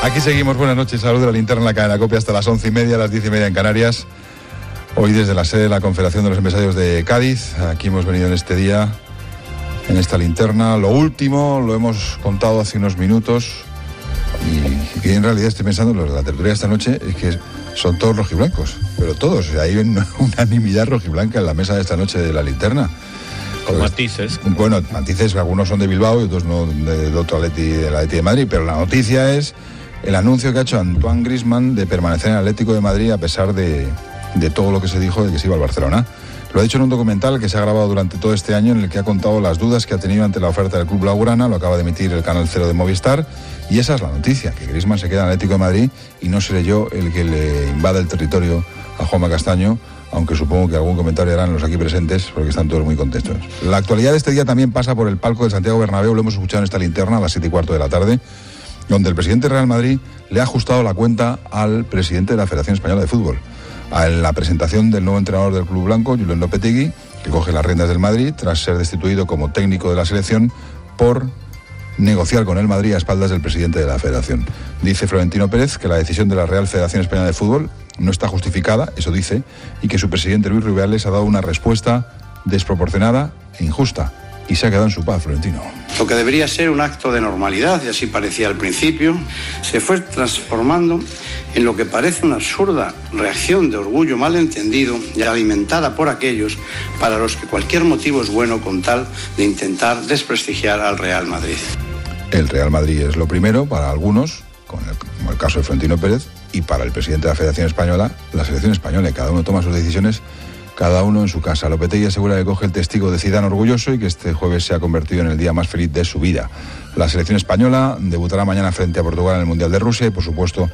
Aquí seguimos, buenas noches, salud de la linterna en la cadena COPE hasta las 11:30, las 10:30 en Canarias. Hoy desde la sede de la Confederación de los Empresarios de Cádiz, aquí hemos venido en este día, en esta linterna. Lo último lo hemos contado hace unos minutos y en realidad estoy pensando, los de la tertulia de esta noche, es que son todos rojiblancos, pero todos, o sea, hay una unanimidad rojiblanca en la mesa de esta noche de la linterna. Con matices. Bueno, matices, algunos son de Bilbao y otros no, de otro Atleti, del Atleti de Madrid, pero la noticia es el anuncio que ha hecho Antoine Griezmann de permanecer en el Atlético de Madrid a pesar de todo lo que se dijo de que se iba al Barcelona. Lo ha dicho en un documental que se ha grabado durante todo este año en el que ha contado las dudas que ha tenido ante la oferta del club blaugrana. Lo acaba de emitir el Canal 0 de Movistar y esa es la noticia, que Griezmann se queda en el Atlético de Madrid y no seré yo el que le invada el territorio a Juanma Castaño, aunque supongo que algún comentario harán los aquí presentes porque están todos muy contentos. La actualidad de este día también pasa por el palco de Santiago Bernabéu. Lo hemos escuchado en esta linterna a las 7:15 de la tarde, donde el presidente del Real Madrid le ha ajustado la cuenta al presidente de la Federación Española de Fútbol. A la presentación del nuevo entrenador del club blanco, Julen Lopetegui, que coge las riendas del Madrid tras ser destituido como técnico de la selección por negociar con el Madrid a espaldas del presidente de la Federación. Dice Florentino Pérez que la decisión de la Real Federación Española de Fútbol no está justificada, eso dice, y que su presidente Luis Rubiales ha dado una respuesta desproporcionada e injusta. Y se ha quedado en su paz, Florentino. Lo que debería ser un acto de normalidad, y así parecía al principio, se fue transformando en lo que parece una absurda reacción de orgullo malentendido y alimentada por aquellos para los que cualquier motivo es bueno con tal de intentar desprestigiar al Real Madrid. El Real Madrid es lo primero para algunos, como el caso de Florentino Pérez, y para el presidente de la Federación Española, la selección española, y cada uno toma sus decisiones, cada uno en su casa. Lopetegui asegura que coge el testigo de Zidane orgulloso y que este jueves se ha convertido en el día más feliz de su vida. La selección española debutará mañana frente a Portugal en el Mundial de Rusia y, por supuesto,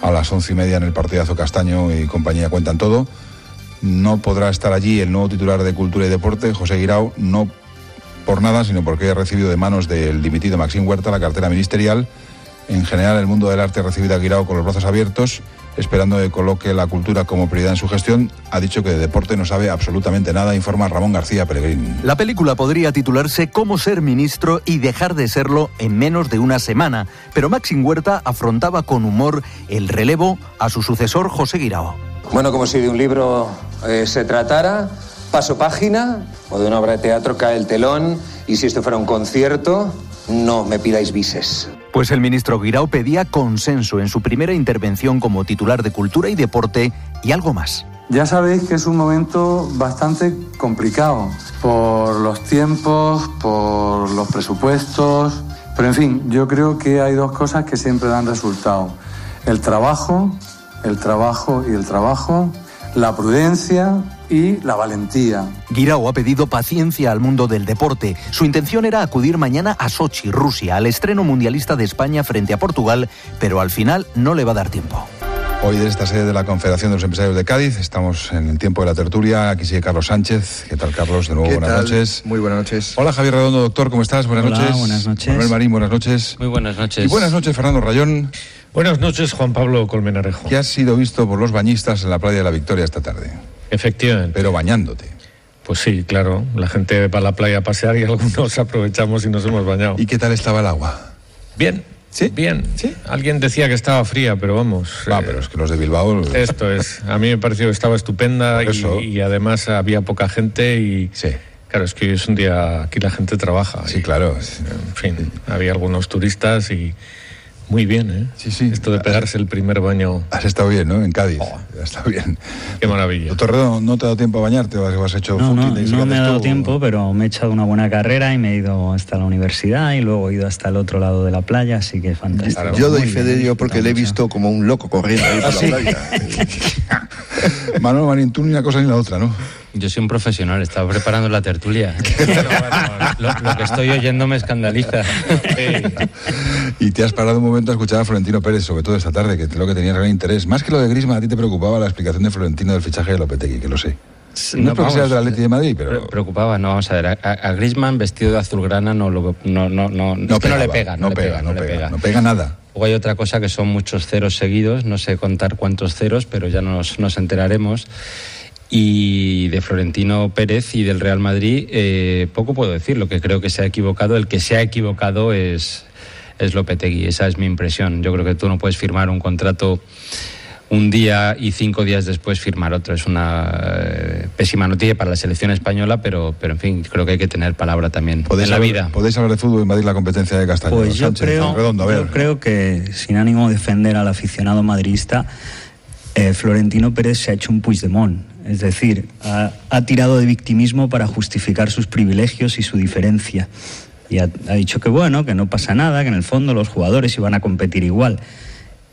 a las 11:30 en el partidazo Castaño y compañía cuentan todo. No podrá estar allí el nuevo titular de Cultura y Deporte, José Guirao, no por nada, sino porque ha recibido de manos del dimitido Maxim Huerta la cartera ministerial. En general, el mundo del arte ha recibido a Guirao con los brazos abiertos, esperando que coloque la cultura como prioridad en su gestión. Ha dicho que de deporte no sabe absolutamente nada, informa Ramón García Peregrín. La película podría titularse Cómo ser ministro y dejar de serlo en menos de una semana, pero Maxim Huerta afrontaba con humor el relevo a su sucesor José Guirao. Bueno, como si de un libro se tratara, paso página, o de una obra de teatro cae el telón, y si esto fuera un concierto, no me pidáis bises. Pues el ministro Guirao pedía consenso en su primera intervención como titular de Cultura y Deporte y algo más. Ya sabéis que es un momento bastante complicado por los tiempos, por los presupuestos, pero en fin, yo creo que hay dos cosas que siempre dan resultado. El trabajo, la prudencia y la valentía. Guirao ha pedido paciencia al mundo del deporte. Su intención era acudir mañana a Sochi, Rusia, al estreno mundialista de España frente a Portugal, pero al final no le va a dar tiempo. Hoy desde esta sede de la Confederación de los Empresarios de Cádiz estamos en el tiempo de la tertulia. Aquí sigue Carlos Sánchez. ¿Qué tal, Carlos? De nuevo, buenas noches. Muy buenas noches. Hola, Javier Redondo, doctor, ¿cómo estás? Buenas noches. Buenas noches. Manuel Marín, buenas noches. Muy buenas noches. Y buenas noches, Fernando Rayón. Buenas noches, Juan Pablo Colmenarejo. Que has sido visto por los bañistas en la playa de la Victoria esta tarde. Efectivamente. Pero bañándote. Pues sí, claro. La gente va a la playa a pasear y algunos aprovechamos y nos hemos bañado. ¿Y qué tal estaba el agua? Bien. ¿Sí? Bien. ¿Sí? Alguien decía que estaba fría, pero vamos. Pero es que los de Bilbao... Esto es. A mí me pareció que estaba estupenda y además había poca gente y... Sí. Claro, es que hoy es un día... Aquí la gente trabaja. Sí, claro. En fin, había algunos turistas y... Muy bien, ¿eh? Sí. Esto de pegarse el primer baño. Has estado bien, ¿no? En Cádiz. Has estado bien. Qué maravilla. Doctor Redondo, ¿no te ha dado tiempo a bañarte? ¿O has hecho footing? No me ha dado tiempo, pero me he echado una buena carrera y me he ido hasta la universidad y luego he ido hasta el otro lado de la playa, así que fantástico. Yo doy fe de ello porque le he visto como un loco corriendo ahí por la playa. Manuel Marín, tú ni una cosa ni la otra, ¿no? Yo soy un profesional, estaba preparando la tertulia. Lo que estoy oyendo me escandaliza. Y te has parado un momento a escuchar a Florentino Pérez, sobre todo esta tarde, que es lo que tenía gran interés. Más que lo de Griezmann, a ti te preocupaba la explicación de Florentino del fichaje de Lopetegui, que lo sé. No es porque seas del Atleti de Madrid, pero... Preocupaba, no, vamos a ver. A Griezmann vestido de azulgrana no le pega. No pega nada. Luego hay otra cosa que son muchos ceros seguidos, no sé contar cuántos ceros, pero ya nos enteraremos. Y de Florentino Pérez y del Real Madrid poco puedo decir. Lo que creo que se ha equivocado, el que se ha equivocado es es Lopetegui. Esa es mi impresión. Yo creo que tú no puedes firmar un contrato un día y 5 días después firmar otro. Es una pésima noticia para la selección española, pero en fin, creo que hay que tener palabra también en la vida. ¿Podéis hablar de fútbol y invadir la competencia de Castaño? Pues yo creo que, sin ánimo de defender al aficionado madridista, Florentino Pérez se ha hecho un Puigdemont. Es decir, ha tirado de victimismo para justificar sus privilegios y su diferencia. Y ha dicho que bueno, que no pasa nada, que en el fondo los jugadores iban a competir igual.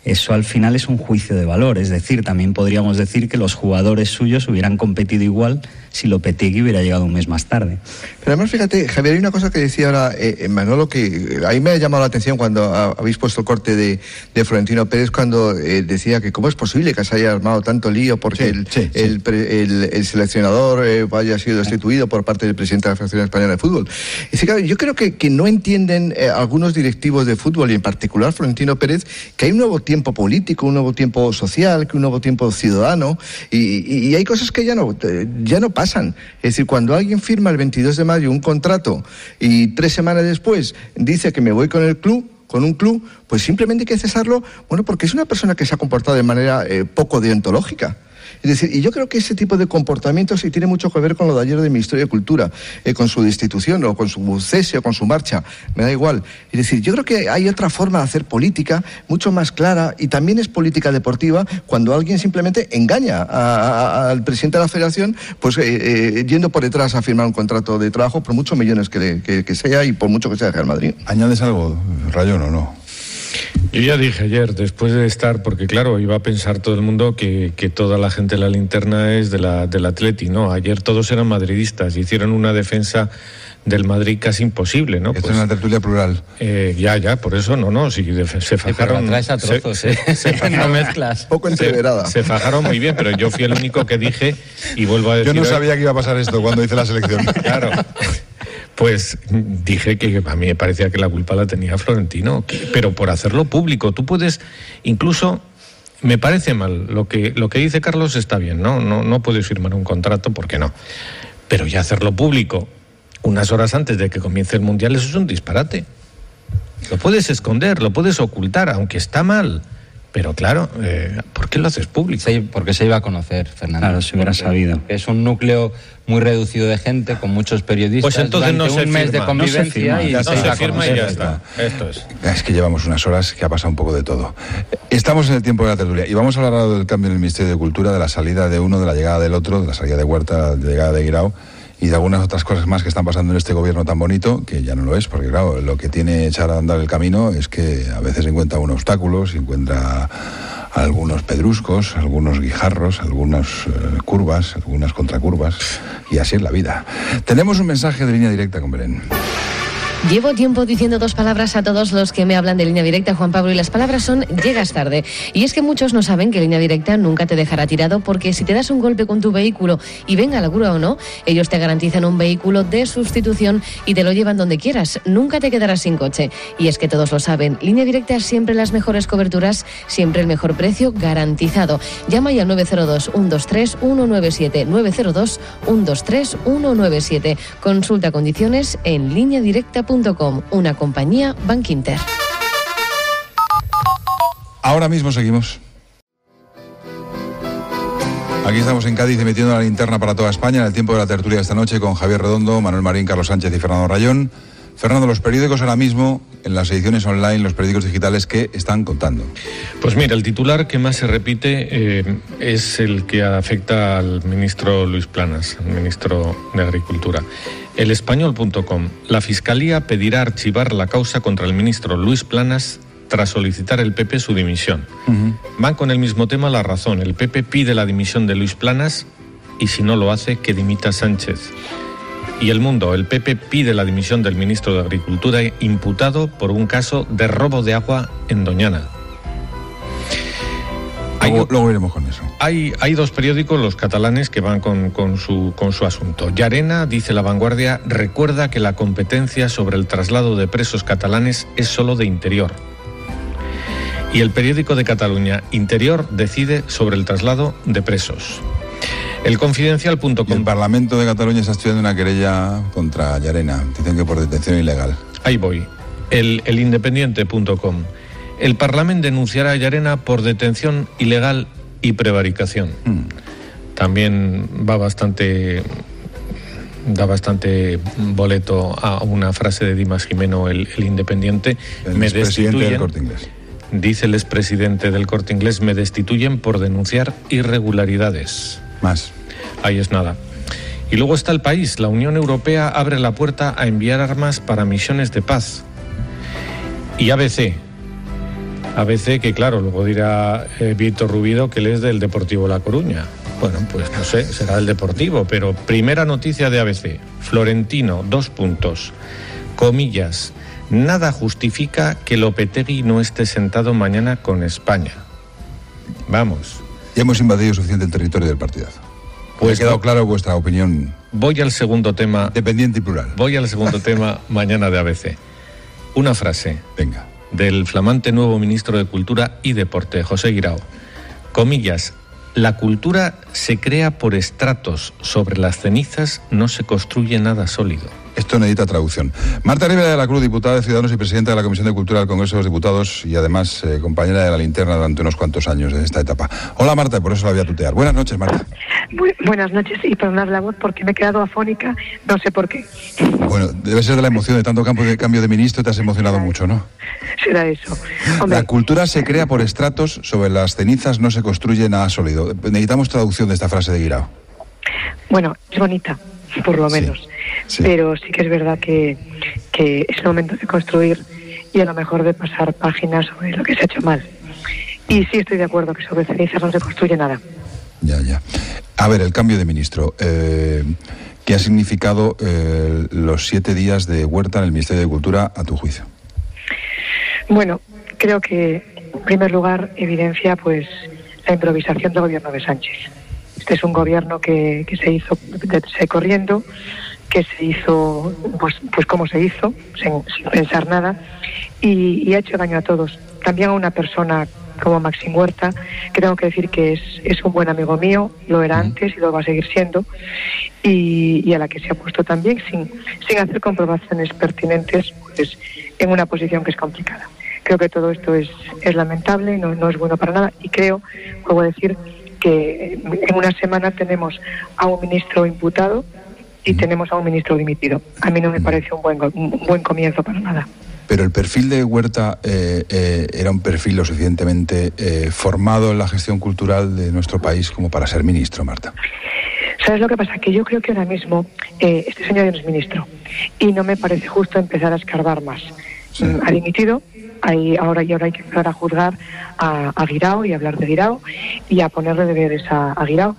Eso al final es un juicio de valor, es decir, también podríamos decir que los jugadores suyos hubieran competido igual si Lopetegui hubiera llegado un mes más tarde. Pero además, fíjate, Javier, hay una cosa que decía ahora Manolo, que a mí me ha llamado la atención cuando habéis puesto el corte de Florentino Pérez, cuando decía que cómo es posible que se haya armado tanto lío porque el seleccionador haya sido destituido por parte del presidente de la Federación Española de Fútbol. Es decir, claro, yo creo que no entienden algunos directivos de fútbol, y en particular Florentino Pérez, que hay un nuevo tiempo político, un nuevo tiempo social, que un nuevo tiempo ciudadano, y hay cosas que ya no pasan. Es decir, cuando alguien firma el 22 de mayo un contrato y 3 semanas después dice que me voy con un club, pues simplemente hay que cesarlo, bueno, porque es una persona que se ha comportado de manera poco deontológica. Es decir, y yo creo que ese tipo de comportamientos sí tiene mucho que ver con lo de ayer del Ministerio de Cultura, con su destitución o con su cese o con su marcha, me da igual. Es decir, yo creo que hay otra forma de hacer política mucho más clara, y también es política deportiva cuando alguien simplemente engaña al presidente de la Federación, pues yendo por detrás a firmar un contrato de trabajo por muchos millones que sea, y por mucho que sea de Real Madrid. ¿Añades algo, Rayón, o no? Yo ya dije ayer, después de estar, porque claro, iba a pensar todo el mundo que toda la gente de la linterna es del Atleti, ¿no? Ayer todos eran madridistas, hicieron una defensa del Madrid casi imposible, ¿no? Esto es una tertulia plural. Ya, por eso sí, se fajaron. Pero traes a trozos, no mezclas. Poco entreverada. Se fajaron muy bien, pero yo fui el único que dije, y vuelvo a decir... Yo no sabía que iba a pasar esto cuando hice la selección. Claro. Pues dije que a mí me parecía que la culpa la tenía Florentino, pero por hacerlo público. Tú puedes, incluso, me parece mal, lo que dice Carlos está bien, no puedes firmar un contrato, porque no. Pero ya hacerlo público unas horas antes de que comience el Mundial, eso es un disparate. Lo puedes esconder, lo puedes ocultar, aunque está mal. Pero claro, ¿por qué lo haces público? Porque se iba a conocer, Fernando. Claro, se hubiera sabido. Es un núcleo muy reducido de gente, con muchos periodistas. Pues entonces no se un mes de convivencia y se firma y ya está. Esto es. Es que llevamos unas horas que ha pasado un poco de todo. Estamos en el tiempo de la tertulia y vamos a hablar del cambio en el Ministerio de Cultura, de la salida de uno, de la llegada del otro, de la salida de Huerta, de la llegada de Guirao, y de algunas otras cosas más que están pasando en este gobierno tan bonito, que ya no lo es, porque claro, lo que tiene echar a andar el camino es que a veces encuentra unos obstáculos, encuentra algunos pedruscos, algunos guijarros, algunas curvas, algunas contracurvas, y así es la vida. Tenemos un mensaje de línea directa con Belén. Llevo tiempo diciendo 2 palabras a todos los que me hablan de Línea Directa, Juan Pablo, y las palabras son llegas tarde. Y es que muchos no saben que Línea Directa nunca te dejará tirado, porque si te das un golpe con tu vehículo, y venga la grúa o no, ellos te garantizan un vehículo de sustitución y te lo llevan donde quieras. Nunca te quedarás sin coche. Y es que todos lo saben, Línea Directa siempre las mejores coberturas, siempre el mejor precio garantizado. Llama ya al 902-123-197, 902-123-197. Consulta condiciones en lineadirecta.com, una compañía Bankinter. Ahora mismo seguimos. Aquí estamos en Cádiz, emitiendo la linterna para toda España en el tiempo de la tertulia de esta noche con Javier Redondo, Manuel Marín, Carlos Sánchez y Fernando Rayón. Fernando, los periódicos ahora mismo, en las ediciones online, los periódicos digitales, ¿qué están contando? Pues mira, el titular que más se repite es el que afecta al ministro Luis Planas, al ministro de Agricultura. Elespañol.com. La Fiscalía pedirá archivar la causa contra el ministro Luis Planas tras solicitar el PP su dimisión. Van con el mismo tema La Razón. El PP pide la dimisión de Luis Planas y si no lo hace, que dimita Sánchez. Y El Mundo. El PP pide la dimisión del ministro de Agricultura imputado por un caso de robo de agua en Doñana. Luego iremos con eso. Hay 2 periódicos, los catalanes, que van con su asunto. Llarena, dice La Vanguardia, recuerda que la competencia sobre el traslado de presos catalanes es solo de Interior. Y el periódico de Cataluña, Interior, decide sobre el traslado de presos. El Confidencial.com. El Parlamento de Cataluña está estudiando una querella contra Llarena. Dicen que por detención ilegal. Ahí voy. El Independiente.com. El Parlamento denunciará a Llarena por detención ilegal y prevaricación. También da bastante boleto a una frase de Dimas Jimeno, el Independiente. Me destituyen, del Corte Inglés. Dice el expresidente del Corte Inglés, me destituyen por denunciar irregularidades. Más. Ahí es nada. Y luego está El País. La Unión Europea abre la puerta a enviar armas para misiones de paz. Y ABC, que claro, luego dirá Víctor Rubido que él es del Deportivo La Coruña. Bueno, pues no sé, será el Deportivo, pero primera noticia de ABC. Florentino, 2 puntos. Comillas, nada justifica que Lopetegui no esté sentado mañana con España. Vamos. Ya hemos invadido suficiente el territorio del partidazo. Pues ha quedado claro vuestra opinión. Voy al segundo tema. Dependiente y plural. Voy al segundo tema mañana de ABC. Una frase. Venga. Del flamante nuevo ministro de Cultura y Deporte, José Guirao. Comillas, la cultura se crea por estratos, sobre las cenizas no se construye nada sólido. Esto necesita traducción. Marta Rivera de la Cruz, diputada de Ciudadanos y presidenta de la Comisión de Cultura del Congreso de los Diputados y además compañera de La Linterna durante unos cuantos años en esta etapa. Hola Marta, por eso la voy a tutear. Buenas noches, Marta. Buenas noches, y perdonad la voz porque me he quedado afónica, no sé por qué. Bueno, debe ser de la emoción de tanto cambio de ministro, te has emocionado mucho, ¿no? Será eso. Hombre. La cultura se crea por estratos, sobre las cenizas no se construye nada sólido. Necesitamos traducción de esta frase de Guirao. Bueno, es bonita, por lo menos. Sí. Pero sí que es verdad que es el momento de construir y a lo mejor de pasar páginas sobre lo que se ha hecho mal. Y sí estoy de acuerdo que sobre cenizas no se construye nada. Ya. A ver, el cambio de ministro. ¿Qué ha significado los 7 días de Huerta en el Ministerio de Cultura, a tu juicio? Bueno, creo que en primer lugar evidencia pues la improvisación del gobierno de Sánchez. Este es un gobierno que se hizo corriendo, que se hizo pues como se hizo, sin pensar nada, y ha hecho daño a todos. También a una persona como Maxim Huerta, que tengo que decir que es un buen amigo mío, lo era antes y lo va a seguir siendo, y a la que se ha puesto también sin hacer comprobaciones pertinentes pues en una posición que es complicada. Creo que todo esto es lamentable, no es bueno para nada, y creo, vuelvo a decir, que en una semana tenemos a un ministro imputado y tenemos a un ministro dimitido. A mí no me parece un buen comienzo para nada. Pero el perfil de Huerta era un perfil lo suficientemente formado en la gestión cultural de nuestro país como para ser ministro, Marta. ¿Sabes lo que pasa? Que yo creo que ahora mismo este señor ya no es ministro y no me parece justo empezar a escarbar más. Sí. Ha dimitido. Ahora hay que empezar a juzgar a Guirao y a hablar de Guirao y a ponerle deberes a Guirao.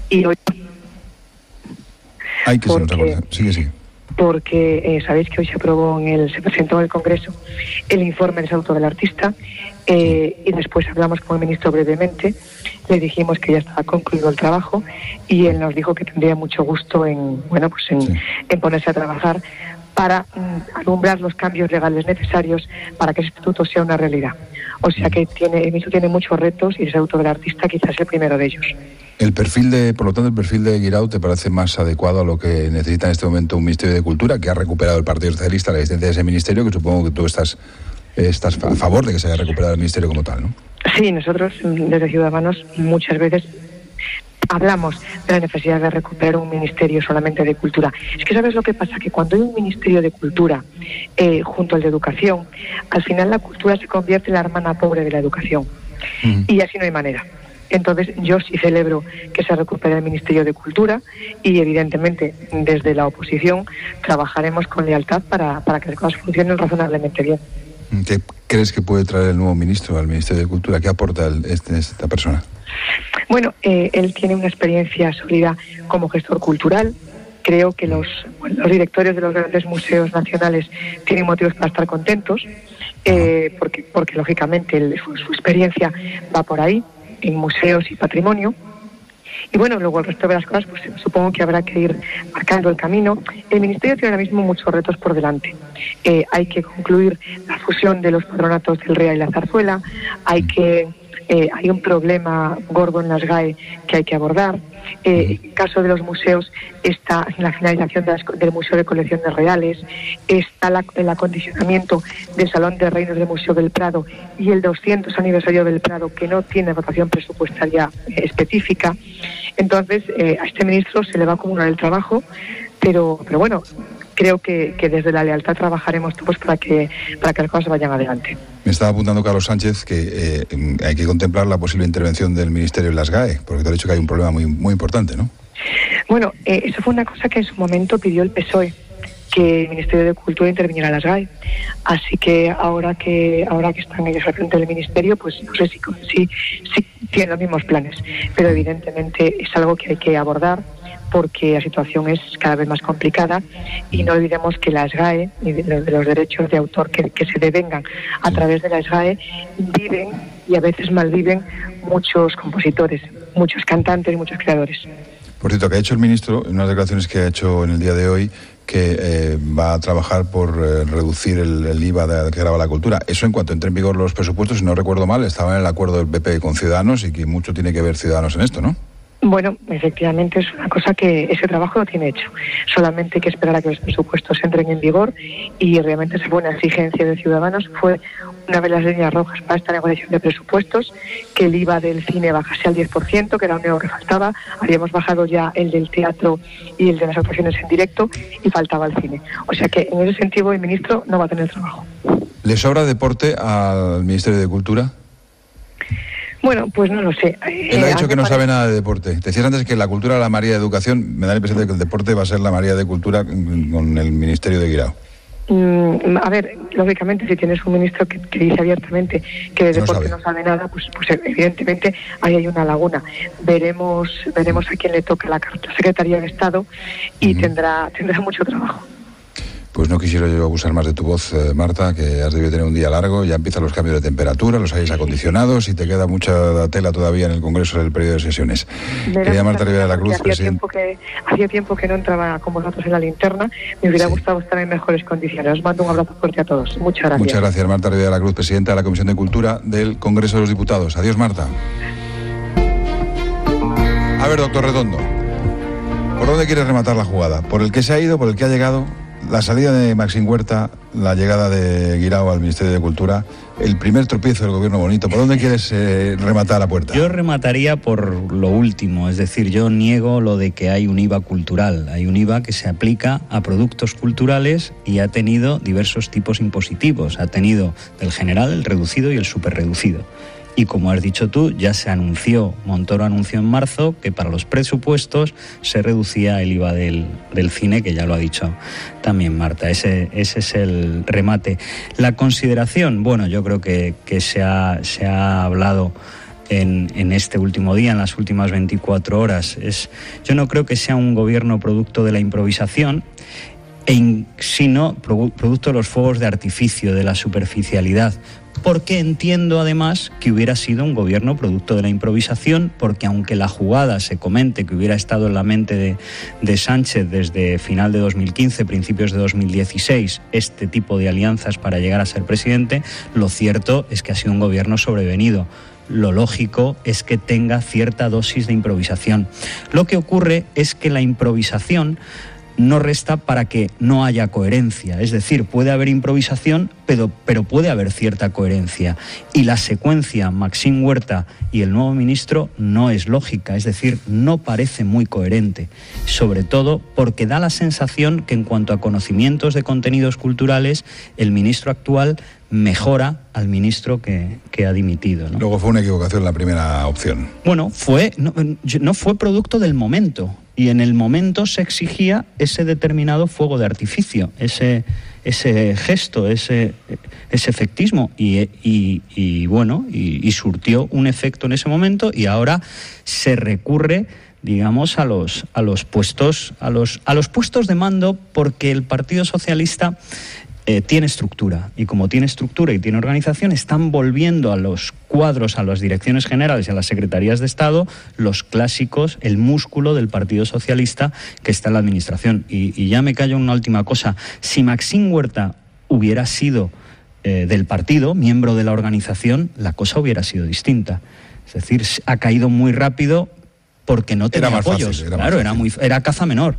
Y hoy... Hay que ser otra cosa. Sigue. Porque sabéis que hoy se presentó en el Congreso el informe del Estatuto del Artista y después hablamos con el ministro brevemente, le dijimos que ya estaba concluido el trabajo y él nos dijo que tendría mucho gusto en ponerse a trabajar para alumbrar los cambios legales necesarios para que ese estatuto sea una realidad. O sea que el ministro tiene muchos retos y el Estatuto del Artista quizás es el primero de ellos. Por lo tanto, el perfil de Guirao te parece más adecuado a lo que necesita en este momento un Ministerio de Cultura, que ha recuperado el Partido Socialista la existencia de ese ministerio, que supongo que tú estás a favor de que se haya recuperado el ministerio como tal, ¿no? Sí, nosotros desde Ciudadanos muchas veces hablamos de la necesidad de recuperar un ministerio solamente de cultura. Es que ¿sabes lo que pasa? Que cuando hay un ministerio de cultura junto al de educación, al final la cultura se convierte en la hermana pobre de la educación. Y así no hay manera. Entonces yo sí celebro que se recupere el Ministerio de Cultura y evidentemente desde la oposición trabajaremos con lealtad para que las cosas funcionen razonablemente bien. ¿Qué crees que puede traer el nuevo ministro al Ministerio de Cultura? ¿Qué aporta esta persona? Bueno, él tiene una experiencia sólida como gestor cultural. Creo que los directores de los grandes museos nacionales tienen motivos para estar contentos, porque lógicamente su experiencia va por ahí, en museos y patrimonio. Y bueno, luego el resto de las cosas, pues supongo que habrá que ir marcando el camino. El Ministerio tiene ahora mismo muchos retos por delante. Hay que concluir la fusión de los patronatos del REA y la Zarzuela, hay que hay un problema gordo en las SGAE que hay que abordar. En el caso de los museos está en la finalización del Museo de Colecciones Reales, está el acondicionamiento del Salón de Reinos del Museo del Prado y el 200 aniversario del Prado, que no tiene dotación presupuestaria específica. Entonces, a este ministro se le va a acumular el trabajo, pero bueno, creo que desde la lealtad trabajaremos todos para que las cosas vayan adelante. Me estaba apuntando Carlos Sánchez que hay que contemplar la posible intervención del Ministerio en las GAE, porque te ha dicho que hay un problema muy, muy importante, ¿no? Bueno, eso fue una cosa que en su momento pidió el PSOE, que el Ministerio de Cultura interviniera en las GAE. Así que ahora que están ellos al frente del Ministerio, pues no sé si tienen los mismos planes, pero evidentemente es algo que hay que abordar, porque la situación es cada vez más complicada y no olvidemos que las GAE y de los derechos de autor que se devengan a través de las GAE viven y a veces malviven muchos compositores, muchos cantantes y muchos creadores. Por cierto, que ha hecho el ministro, en unas declaraciones que ha hecho en el día de hoy, que va a trabajar por reducir el IVA que grava la cultura. Eso en cuanto entre en vigor los presupuestos, si no recuerdo mal, estaba en el acuerdo del PP con Ciudadanos y que mucho tiene que ver Ciudadanos en esto, ¿no? Bueno, efectivamente es una cosa que ese trabajo lo tiene hecho. Solamente hay que esperar a que los presupuestos entren en vigor y realmente esa buena exigencia de Ciudadanos fue una de las líneas rojas para esta negociación de presupuestos, que el IVA del cine bajase al 10%, que era lo único que faltaba. Habíamos bajado ya el del teatro y el de las actuaciones en directo y faltaba el cine. O sea que en ese sentido el ministro no va a tener trabajo. ¿Le sobra deporte al Ministerio de Cultura? Bueno, pues no lo sé. Él ha dicho que no sabe nada de deporte. Decías antes que la cultura era la María de Educación. Me da la impresión de que el deporte va a ser la María de Cultura con el Ministerio de Guirao. A ver, lógicamente, si tienes un ministro que dice abiertamente que de deporte no sabe nada, pues evidentemente ahí hay una laguna. Veremos a quién le toca la Secretaría de Estado y tendrá mucho trabajo. Pues no quisiera yo abusar más de tu voz, Marta, que has debido tener un día largo, ya empiezan los cambios de temperatura, los aires acondicionados y te queda mucha tela todavía en el Congreso del periodo de sesiones. Quería Marta Rivera de la Cruz, presidenta. Hacía tiempo que no entraba con vosotros en la linterna, me hubiera gustado estar en mejores condiciones. Os mando un abrazo fuerte a todos. Muchas gracias. Muchas gracias, Marta Rivera de la Cruz, presidenta de la Comisión de Cultura del Congreso de los Diputados. Adiós, Marta. A ver, doctor Redondo, ¿por dónde quieres rematar la jugada? ¿Por el que se ha ido, por el que ha llegado? La salida de Maxim Huerta, la llegada de Guirao al Ministerio de Cultura, el primer tropiezo del gobierno bonito. ¿Por dónde quieres rematar la puerta? Yo remataría por lo último, es decir, yo niego lo de que hay un IVA cultural. Hay un IVA que se aplica a productos culturales y ha tenido diversos tipos impositivos. Ha tenido del general, el reducido y el superreducido. Y como has dicho tú, ya se anunció, Montoro anunció en marzo que para los presupuestos se reducía el IVA del cine, que ya lo ha dicho también Marta. Ese es el remate. La consideración, bueno, yo creo que se ha hablado en este último día, en las últimas 24 horas. Yo no creo que sea un gobierno producto de la improvisación, sino producto de los fuegos de artificio, de la superficialidad. Porque entiendo además que hubiera sido un gobierno producto de la improvisación, porque aunque la jugada se comente que hubiera estado en la mente de Sánchez desde final de 2015, principios de 2016, este tipo de alianzas para llegar a ser presidente, lo cierto es que ha sido un gobierno sobrevenido. Lo lógico es que tenga cierta dosis de improvisación. Lo que ocurre es que la improvisación no resta para que no haya coherencia. Es decir, puede haber improvisación, pero puede haber cierta coherencia. Y la secuencia Maxim Huerta y el nuevo ministro no es lógica, es decir, no parece muy coherente. Sobre todo porque da la sensación que en cuanto a conocimientos de contenidos culturales, el ministro actual mejora al ministro que ha dimitido, ¿no? Luego fue una equivocación la primera opción. Bueno, no fue producto del momento. Y en el momento se exigía ese determinado fuego de artificio, ese gesto, ese efectismo y surtió un efecto en ese momento, y ahora se recurre, digamos, a los puestos de mando, porque el Partido Socialista tiene estructura, y como tiene estructura y tiene organización, están volviendo a los cuadros, a las direcciones generales y a las secretarías de Estado, los clásicos, el músculo del Partido Socialista que está en la administración. Y ya me callo una última cosa: si Maxim Huerta hubiera sido del partido, miembro de la organización, la cosa hubiera sido distinta. Es decir, ha caído muy rápido porque no tenía apoyos. Era caza menor.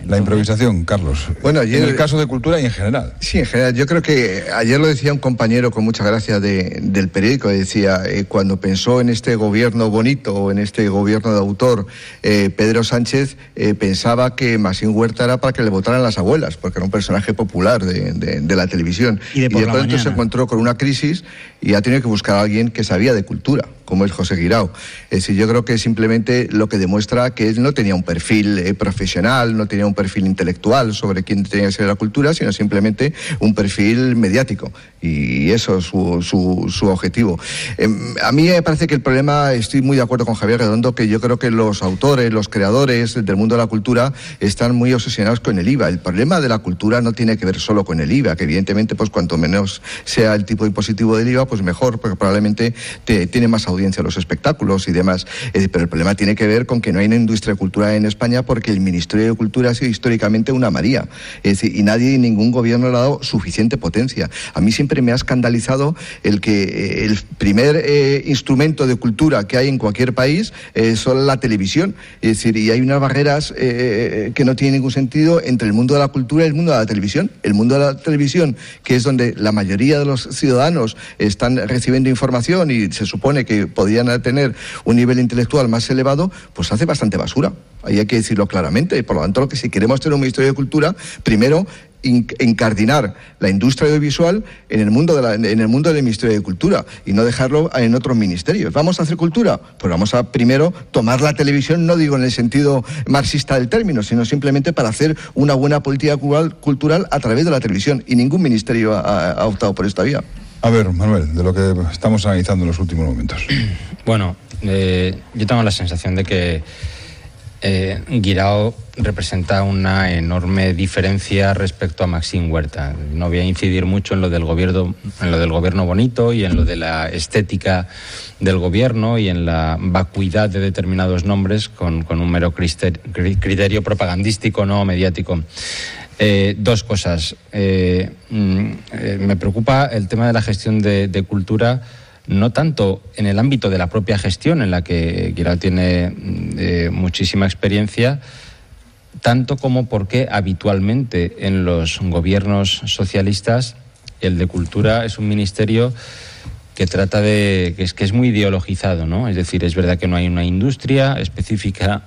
La improvisación, Carlos. Bueno, ayer, en el caso de cultura y en general. Sí, en general. Yo creo que ayer lo decía un compañero con mucha gracia del periódico, decía, cuando pensó en este gobierno bonito o en este gobierno de autor, Pedro Sánchez pensaba que Maxim Huerta era para que le votaran las abuelas, porque era un personaje popular de la televisión. Y de pronto se encontró con una crisis y ha tenido que buscar a alguien que sabía de cultura, como es José Guirao. Es decir, yo creo que simplemente lo que demuestra que él no tenía un perfil profesional, no tenía un perfil intelectual sobre quién tenía que ser la cultura, sino simplemente un perfil mediático. Y eso es su objetivo. A mí me parece que el problema, estoy muy de acuerdo con Javier Redondo, que yo creo que los autores, los creadores del mundo de la cultura están muy obsesionados con el IVA. El problema de la cultura no tiene que ver solo con el IVA, que evidentemente pues cuanto menos sea el tipo impositivo del IVA, pues mejor, porque probablemente tiene más audiencia los espectáculos y demás. Pero el problema tiene que ver con que no hay una industria de cultura en España porque el Ministerio de Cultura ha sido históricamente una María. Es decir, y nadie, ningún gobierno le ha dado suficiente potencia. A mí siempre me ha escandalizado el que el primer instrumento de cultura que hay en cualquier país es la televisión. Es decir, y hay unas barreras que no tienen ningún sentido entre el mundo de la cultura y el mundo de la televisión. El mundo de la televisión, que es donde la mayoría de los ciudadanos están recibiendo información y se supone que podrían tener un nivel intelectual más elevado, pues hace bastante basura. Ahí hay que decirlo claramente. Por lo tanto, si queremos tener un Ministerio de Cultura, primero encardinar la industria audiovisual en el mundo del Ministerio de Cultura y no dejarlo en otros ministerios. ¿Vamos a hacer cultura? Pues vamos a primero tomar la televisión, no digo en el sentido marxista del término, sino simplemente para hacer una buena política cultural a través de la televisión, y ningún ministerio ha optado por esta vía. A ver, Manuel, de lo que estamos analizando en los últimos momentos. Bueno, yo tengo la sensación de que Guirao representa una enorme diferencia respecto a Maxim Huerta. No voy a incidir mucho en lo del gobierno bonito y en lo de la estética del gobierno y en la vacuidad de determinados nombres con un mero criterio propagandístico, no mediático. Dos cosas. Me preocupa el tema de la gestión de cultura, no tanto en el ámbito de la propia gestión, en la que Guirao tiene muchísima experiencia, tanto como porque habitualmente en los gobiernos socialistas el de cultura es un ministerio que trata de que es muy ideologizado, ¿no? Es decir, es verdad que no hay una industria específica,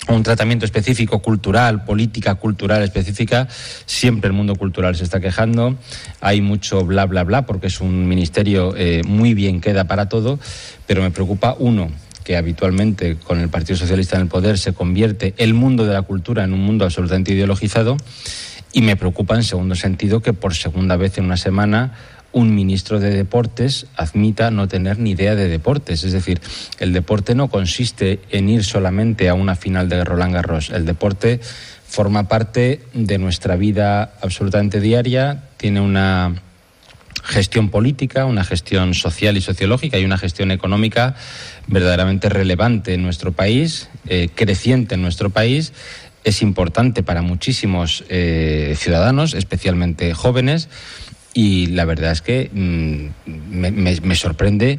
un tratamiento específico cultural, política cultural específica. Siempre el mundo cultural se está quejando, hay mucho bla bla bla porque es un ministerio muy bien queda para todo, pero me preocupa, uno, que habitualmente con el Partido Socialista en el poder se convierte el mundo de la cultura en un mundo absolutamente ideologizado, y me preocupa en segundo sentido que por segunda vez en una semana un ministro de Deportes admita no tener ni idea de deportes. Es decir, el deporte no consiste en ir solamente a una final de Roland Garros. El deporte forma parte de nuestra vida absolutamente diaria, tiene una gestión política, una gestión social y sociológica y una gestión económica verdaderamente relevante en nuestro país, creciente en nuestro país. Es importante para muchísimos ciudadanos, especialmente jóvenes. Y la verdad es que me sorprende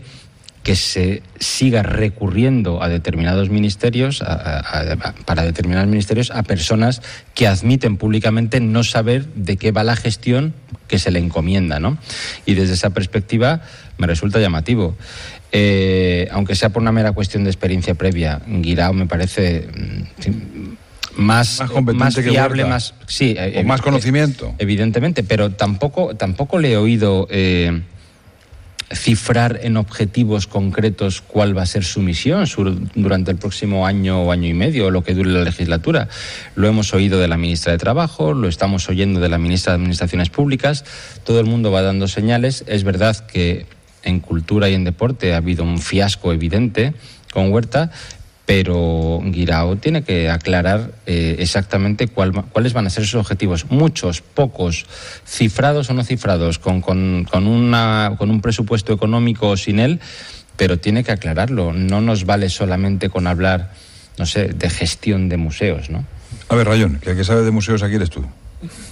que se siga recurriendo a determinados ministerios, para determinados ministerios, a personas que admiten públicamente no saber de qué va la gestión que se le encomienda, ¿no? Y desde esa perspectiva me resulta llamativo. Aunque sea por una mera cuestión de experiencia previa, Guirao me parece más fiable, más sí, o más conocimiento, evidentemente, pero tampoco le he oído cifrar en objetivos concretos cuál va a ser su misión durante el próximo año o año y medio, o lo que dure la legislatura. Lo hemos oído de la ministra de Trabajo, lo estamos oyendo de la ministra de Administraciones Públicas. Todo el mundo va dando señales. Es verdad que en cultura y en deporte ha habido un fiasco evidente con Huerta, pero Guirao tiene que aclarar exactamente cuáles van a ser sus objetivos. Muchos, pocos, cifrados o no cifrados, con un presupuesto económico o sin él, pero tiene que aclararlo. No nos vale solamente con hablar, no sé, de gestión de museos, ¿no? A ver, Rayón, que el que sabe de museos aquí eres tú.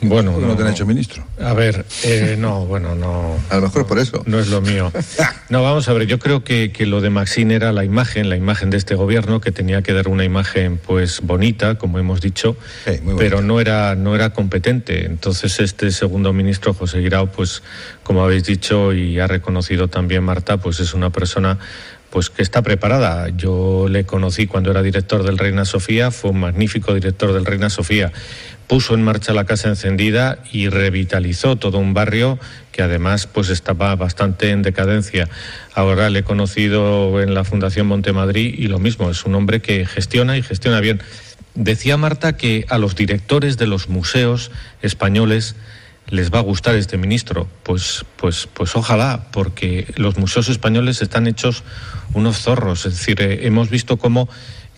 Bueno, no te han hecho ministro. A ver, no. A lo mejor por eso. No es lo mío. No, vamos a ver, yo creo que lo de Maxine era la imagen de este gobierno, que tenía que dar una imagen pues bonita, como hemos dicho, pero no era competente. Entonces este segundo ministro, José Guirao, pues como habéis dicho y ha reconocido también Marta, pues es una persona pues que está preparada. Yo le conocí cuando era director del Reina Sofía, fue un magnífico director del Reina Sofía. Puso en marcha la Casa Encendida y revitalizó todo un barrio que además pues estaba bastante en decadencia. Ahora le he conocido en la Fundación Montemadrid y lo mismo, es un hombre que gestiona y gestiona bien. Decía Marta que a los directores de los museos españoles les va a gustar este ministro. Pues ojalá, porque los museos españoles están hechos unos zorros. Es decir, hemos visto cómo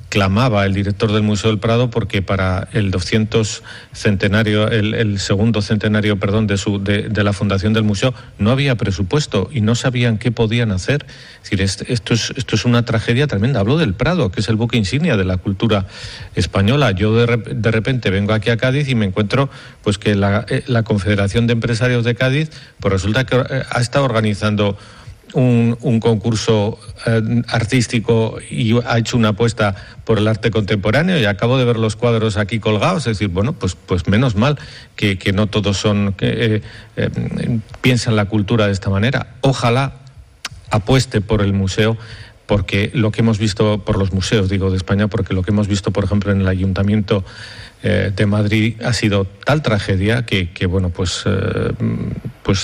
clamaba el director del Museo del Prado porque para el 200 centenario, el segundo centenario, perdón, de la fundación del museo, no había presupuesto y no sabían qué podían hacer. Es decir, esto es una tragedia tremenda. Hablo del Prado, que es el buque insignia de la cultura española. Yo de repente vengo aquí a Cádiz y me encuentro pues que la Confederación de Empresarios de Cádiz pues resulta que ha estado organizando un concurso artístico y ha hecho una apuesta por el arte contemporáneo y acabo de ver los cuadros aquí colgados. Es decir, bueno, pues menos mal que no todos piensan la cultura de esta manera. Ojalá apueste por el museo, porque lo que hemos visto, por los museos, digo, de España, porque lo que hemos visto, por ejemplo, en el Ayuntamiento de Madrid ha sido tal tragedia que bueno, pues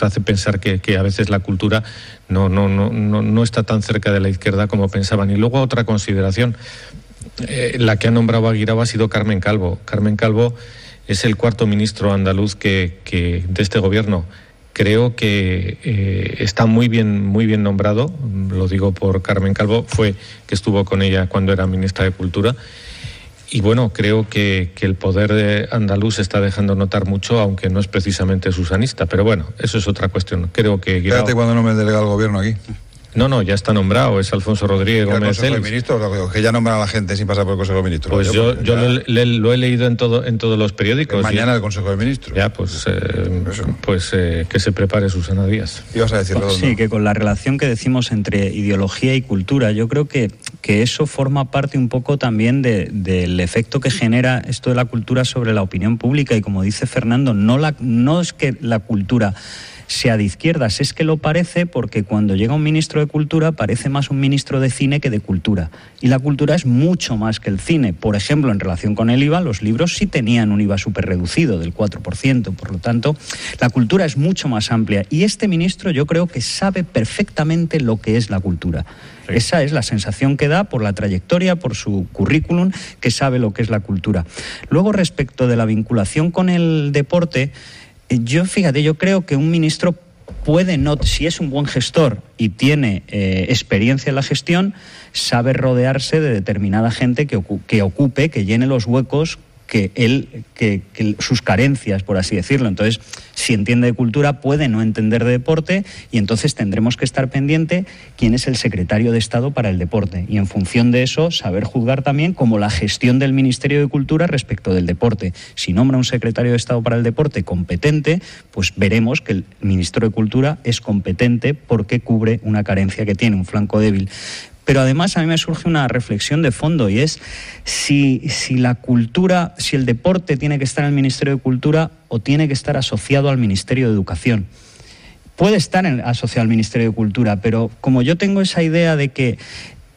hace pensar que a veces la cultura no está tan cerca de la izquierda como pensaban. Y luego otra consideración, la que ha nombrado a Guirao ha sido Carmen Calvo. Carmen Calvo es el cuarto ministro andaluz que de este gobierno. Creo que está muy bien nombrado, lo digo por Carmen Calvo, fue que estuvo con ella cuando era ministra de Cultura. Y bueno, creo que el poder de andaluz se está dejando notar mucho, aunque no es precisamente susanista. Pero bueno, eso es otra cuestión. Creo que Guirao... Espérate cuando no me delega el gobierno aquí. No, ya está nombrado, es Alfonso Rodríguez Gómez Consejo de Ministros, que ya nombran a la gente sin pasar por el Consejo de Ministros. Pues yo lo he leído en todos los periódicos. Mañana el Consejo de Ministros. Ya, pues que se prepare Susana Díaz. ¿Ibas a decirlo? Sí, que con la relación que decimos entre ideología y cultura, yo creo que eso forma parte un poco también del efecto que genera esto de la cultura sobre la opinión pública. Y como dice Fernando, no es que la cultura sea de izquierdas, es que lo parece porque cuando llega un ministro de Cultura parece más un ministro de cine que de cultura. Y la cultura es mucho más que el cine. Por ejemplo, en relación con el IVA, los libros sí tenían un IVA súper reducido del 4%. Por lo tanto, la cultura es mucho más amplia. Y este ministro yo creo que sabe perfectamente lo que es la cultura. Sí. Esa es la sensación que da por la trayectoria, por su currículum, que sabe lo que es la cultura. Luego, respecto de la vinculación con el deporte, yo creo que un ministro puede, si es un buen gestor y tiene experiencia en la gestión, sabe rodearse de determinada gente que llene los huecos que sus carencias, por así decirlo. Entonces, si entiende de cultura, puede no entender de deporte y entonces tendremos que estar pendiente quién es el secretario de Estado para el deporte y en función de eso saber juzgar también como la gestión del Ministerio de Cultura respecto del deporte. Si nombra un secretario de Estado para el deporte competente, pues veremos que el ministro de Cultura es competente porque cubre una carencia que tiene, un flanco débil. Pero además a mí me surge una reflexión de fondo y es si la cultura, si el deporte tiene que estar en el Ministerio de Cultura o tiene que estar asociado al Ministerio de Educación. Puede estar asociado al Ministerio de Cultura, pero como yo tengo esa idea de que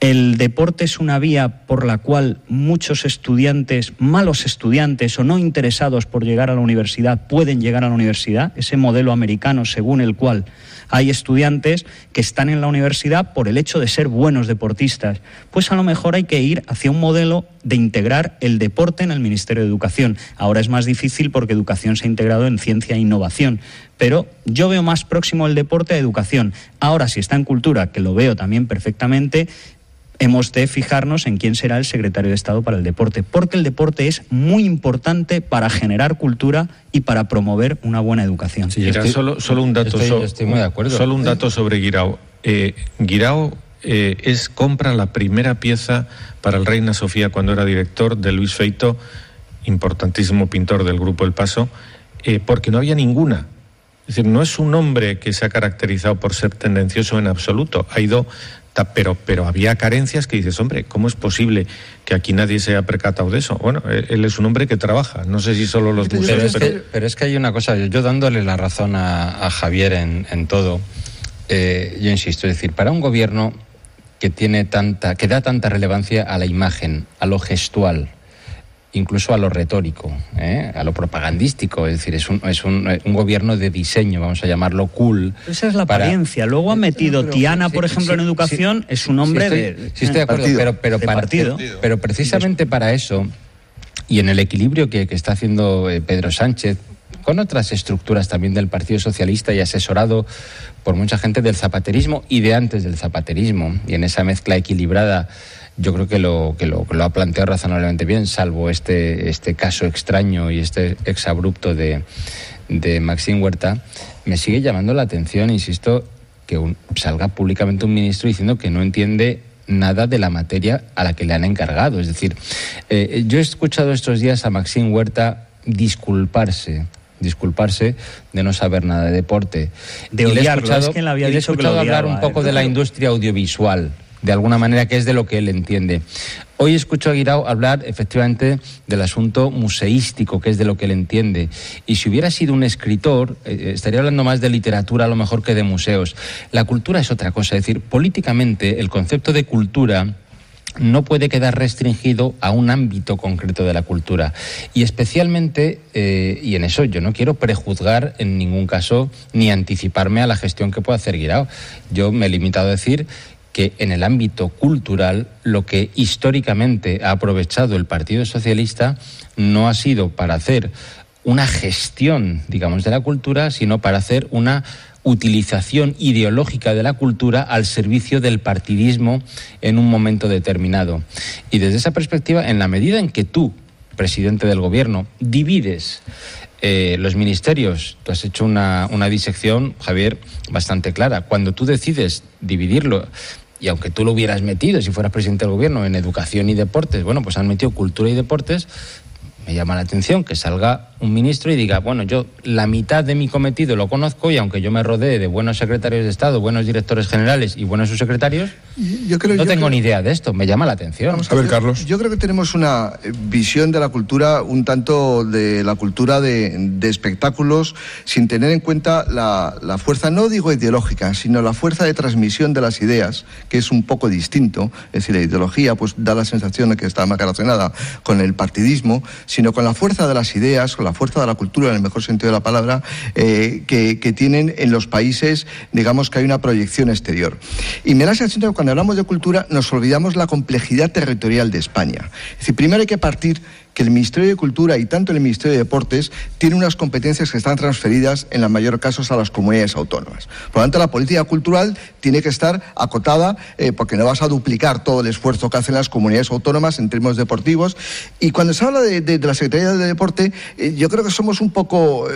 el deporte es una vía por la cual muchos estudiantes, malos estudiantes o no interesados por llegar a la universidad, pueden llegar a la universidad, ese modelo americano según el cual hay estudiantes que están en la universidad por el hecho de ser buenos deportistas, pues a lo mejor hay que ir hacia un modelo de integrar el deporte en el Ministerio de Educación. Ahora es más difícil porque Educación se ha integrado en Ciencia e Innovación, pero yo veo más próximo el deporte a Educación. Ahora, si está en Cultura, que lo veo también perfectamente, hemos de fijarnos en quién será el secretario de Estado para el deporte, porque el deporte es muy importante para generar cultura y para promover una buena educación. Sí, solo un dato, estoy muy de acuerdo. Solo un dato sobre Guirao. Guirao compra la primera pieza para el Reina Sofía cuando era director de Luis Feito, importantísimo pintor del Grupo El Paso, porque no había ninguna. Es decir, no es un hombre que se ha caracterizado por ser tendencioso en absoluto. Ha ido, pero había carencias que dices, hombre, ¿cómo es posible que aquí nadie se haya percatado de eso? Bueno, él es un hombre que trabaja. No sé si solo los museos... Pero es que hay una cosa, yo dándole la razón a Javier en todo, yo insisto, es decir, para un gobierno que da tanta relevancia a la imagen, a lo gestual, incluso a lo retórico, a lo propagandístico, es decir, es un gobierno de diseño, vamos a llamarlo cool. Esa es la apariencia. Luego ha metido Tiana, por ejemplo, en educación, es un hombre estoy de acuerdo, pero precisamente para eso, y en el equilibrio que está haciendo Pedro Sánchez, con otras estructuras también del Partido Socialista y asesorado por mucha gente del zapaterismo y de antes del zapaterismo, y en esa mezcla equilibrada, yo creo que lo ha planteado razonablemente bien, salvo este caso extraño y este exabrupto de Maxim Huerta. Me sigue llamando la atención, insisto, que salga públicamente un ministro diciendo que no entiende nada de la materia a la que le han encargado. Es decir, yo he escuchado estos días a Maxim Huerta disculparse de no saber nada de deporte. De odiarlo, es que él había dicho que lo odiaba, hablar un poco de la industria audiovisual, de alguna manera, que es de lo que él entiende. Hoy escucho a Guirao hablar efectivamente del asunto museístico, que es de lo que él entiende. Y si hubiera sido un escritor, estaría hablando más de literatura a lo mejor que de museos. La cultura es otra cosa, es decir, políticamente el concepto de cultura no puede quedar restringido a un ámbito concreto de la cultura. Y especialmente, y en eso yo no quiero prejuzgar en ningún caso ni anticiparme a la gestión que pueda hacer Guirao. Yo me he limitado a decir que en el ámbito cultural lo que históricamente ha aprovechado el Partido Socialista no ha sido para hacer una gestión, digamos, de la cultura, sino para hacer una utilización ideológica de la cultura al servicio del partidismo en un momento determinado. Y desde esa perspectiva, en la medida en que tú, presidente del gobierno, divides los ministerios, tú has hecho una disección, Javier, bastante clara. Cuando tú decides dividirlo, y aunque tú lo hubieras metido, si fueras presidente del gobierno, en educación y deportes, bueno, pues han metido cultura y deportes. Me llama la atención que salga un ministro y diga, bueno, yo la mitad de mi cometido lo conozco y aunque yo me rodee de buenos secretarios de Estado, buenos directores generales y buenos subsecretarios, no tengo ni idea de esto. Me llama la atención. Vamos a ver, Carlos. Yo creo que tenemos una visión de la cultura, un tanto de la cultura de espectáculos, sin tener en cuenta la fuerza, no digo ideológica, sino la fuerza de transmisión de las ideas, que es un poco distinto. Es decir, la ideología pues da la sensación de que está más relacionada con el partidismo, sino con la fuerza de las ideas, con la fuerza de la cultura, en el mejor sentido de la palabra, que tienen en los países, digamos que hay una proyección exterior. Y me da la sensación que cuando hablamos de cultura nos olvidamos la complejidad territorial de España. Es decir, primero hay que partir que el Ministerio de Cultura y tanto el Ministerio de Deportes tiene unas competencias que están transferidas en la mayor casos a las comunidades autónomas. Por lo tanto, la política cultural tiene que estar acotada porque no vas a duplicar todo el esfuerzo que hacen las comunidades autónomas en términos deportivos. Y cuando se habla de la Secretaría de Deporte, yo creo que somos un poco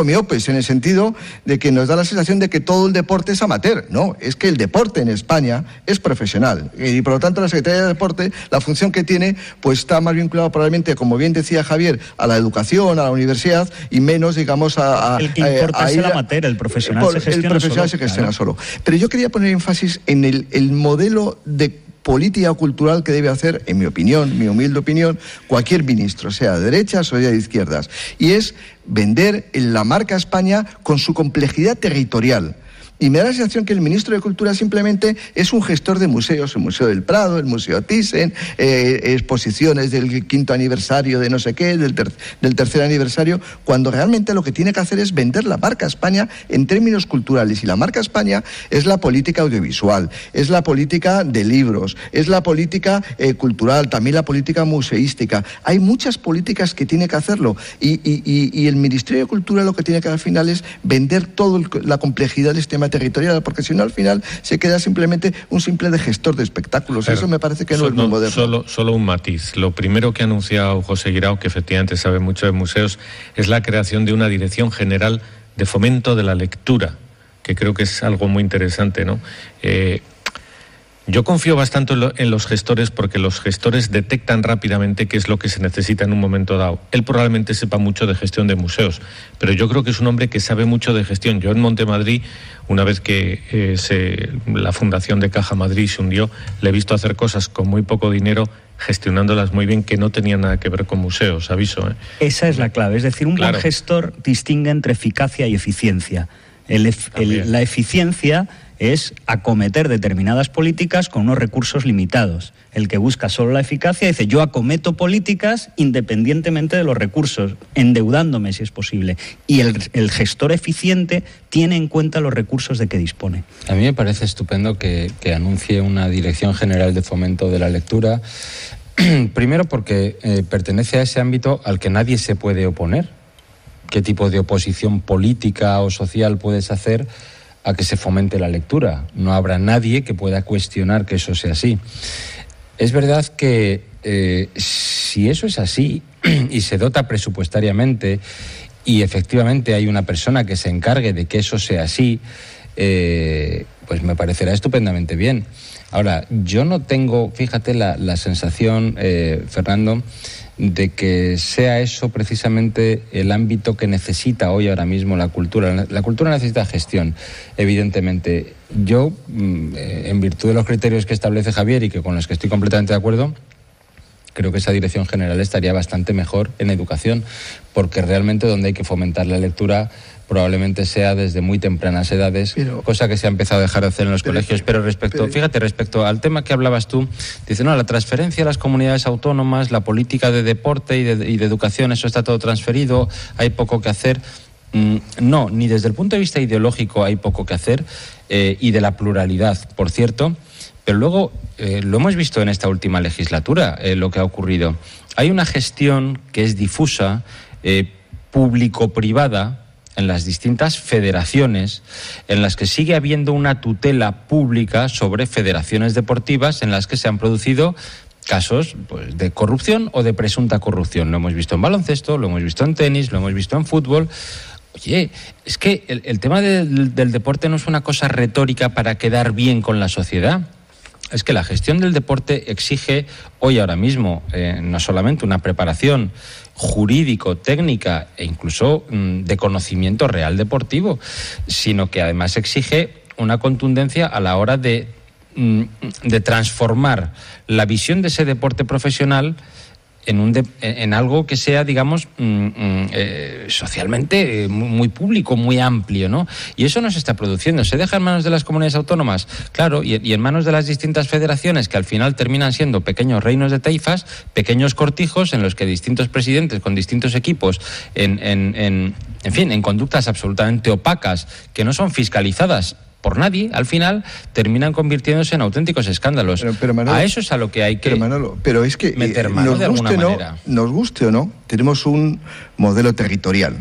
miopes en el sentido de que nos da la sensación de que todo el deporte es amateur. No, es que el deporte en España es profesional y por lo tanto la Secretaría de Deporte, la función que tiene, pues está más vinculada probablemente, como bien decía Javier, a la educación, a la universidad y menos, digamos, el que importa es el amateur, el profesional se gestiona solo. Pero yo quería poner énfasis en el modelo de política cultural que debe hacer, en mi opinión, mi humilde opinión, cualquier ministro, sea de derechas o sea de izquierdas, y es vender la marca España con su complejidad territorial. Y me da la sensación que el ministro de Cultura simplemente es un gestor de museos, el Museo del Prado, el Museo Thyssen, exposiciones del 5º aniversario de no sé qué, del 3er aniversario, cuando realmente lo que tiene que hacer es vender la marca España en términos culturales. Y la marca España es la política audiovisual, es la política de libros, es la política cultural, también la política museística. Hay muchas políticas que tiene que hacerlo y el Ministerio de Cultura lo que tiene que hacer al final es vender toda la complejidad de este tema territorial, porque si no al final se queda simplemente un simple de gestor de espectáculos. Pero eso me parece que no es muy moderno. Solo un matiz. Lo primero que ha anunciado José Guirao, que efectivamente sabe mucho de museos, es la creación de una Dirección General de Fomento de la Lectura, que creo que es algo muy interesante, ¿no? Yo confío bastante en los gestores, porque los gestores detectan rápidamente qué es lo que se necesita en un momento dado. Él probablemente sepa mucho de gestión de museos, pero yo creo que es un hombre que sabe mucho de gestión. Yo en Montemadrid, una vez que la fundación de Caja Madrid se hundió, le he visto hacer cosas con muy poco dinero, gestionándolas muy bien, que no tenían nada que ver con museos, aviso. Esa es la clave, es decir, un buen gestor distingue entre eficacia y eficiencia. La eficiencia es acometer determinadas políticas con unos recursos limitados. El que busca solo la eficacia dice, yo acometo políticas independientemente de los recursos, endeudándome si es posible. Y el gestor eficiente tiene en cuenta los recursos de que dispone. A mí me parece estupendo que anuncie una Dirección General de Fomento de la Lectura. Primero porque pertenece a ese ámbito al que nadie se puede oponer. ¿Qué tipo de oposición política o social puedes hacer a que se fomente la lectura? No habrá nadie que pueda cuestionar que eso sea así. Es verdad que si eso es así y se dota presupuestariamente y efectivamente hay una persona que se encargue de que eso sea así, pues me parecerá estupendamente bien. Ahora, yo no tengo, fíjate, la sensación, Fernando, de que sea eso precisamente el ámbito que necesita hoy ahora mismo la cultura. La cultura necesita gestión, evidentemente. Yo, en virtud de los criterios que establece Javier y que con los que estoy completamente de acuerdo, creo que esa dirección general estaría bastante mejor en educación, porque realmente donde hay que fomentar la lectura probablemente sea desde muy tempranas edades, cosa que se ha empezado a dejar de hacer en los colegios. Pero respecto al tema que hablabas tú, dice, no, la transferencia a las comunidades autónomas, la política de deporte y de educación, eso está todo transferido, hay poco que hacer. No, ni desde el punto de vista ideológico hay poco que hacer, y de la pluralidad, por cierto. Pero luego, lo hemos visto en esta última legislatura, lo que ha ocurrido. Hay una gestión que es difusa, público-privada, en las distintas federaciones, en las que sigue habiendo una tutela pública sobre federaciones deportivas en las que se han producido casos pues, de corrupción o de presunta corrupción. Lo hemos visto en baloncesto, lo hemos visto en tenis, lo hemos visto en fútbol. Oye, es que el tema del deporte no es una cosa retórica para quedar bien con la sociedad. Es que la gestión del deporte exige hoy ahora mismo no solamente una preparación jurídico, técnica e incluso de conocimiento real deportivo, sino que además exige una contundencia a la hora de transformar la visión de ese deporte profesional en algo que sea, digamos, socialmente muy público, muy amplio, ¿no? Y eso no se está produciendo. ¿Se deja en manos de las comunidades autónomas? Claro, y en manos de las distintas federaciones, que al final terminan siendo pequeños reinos de taifas, pequeños cortijos en los que distintos presidentes con distintos equipos, en fin, en conductas absolutamente opacas, que no son fiscalizadas por nadie, al final terminan convirtiéndose en auténticos escándalos. Pero Manolo, a eso es a lo que hay que pero es que meter mano de alguna manera. Nos guste o no, tenemos un modelo territorial.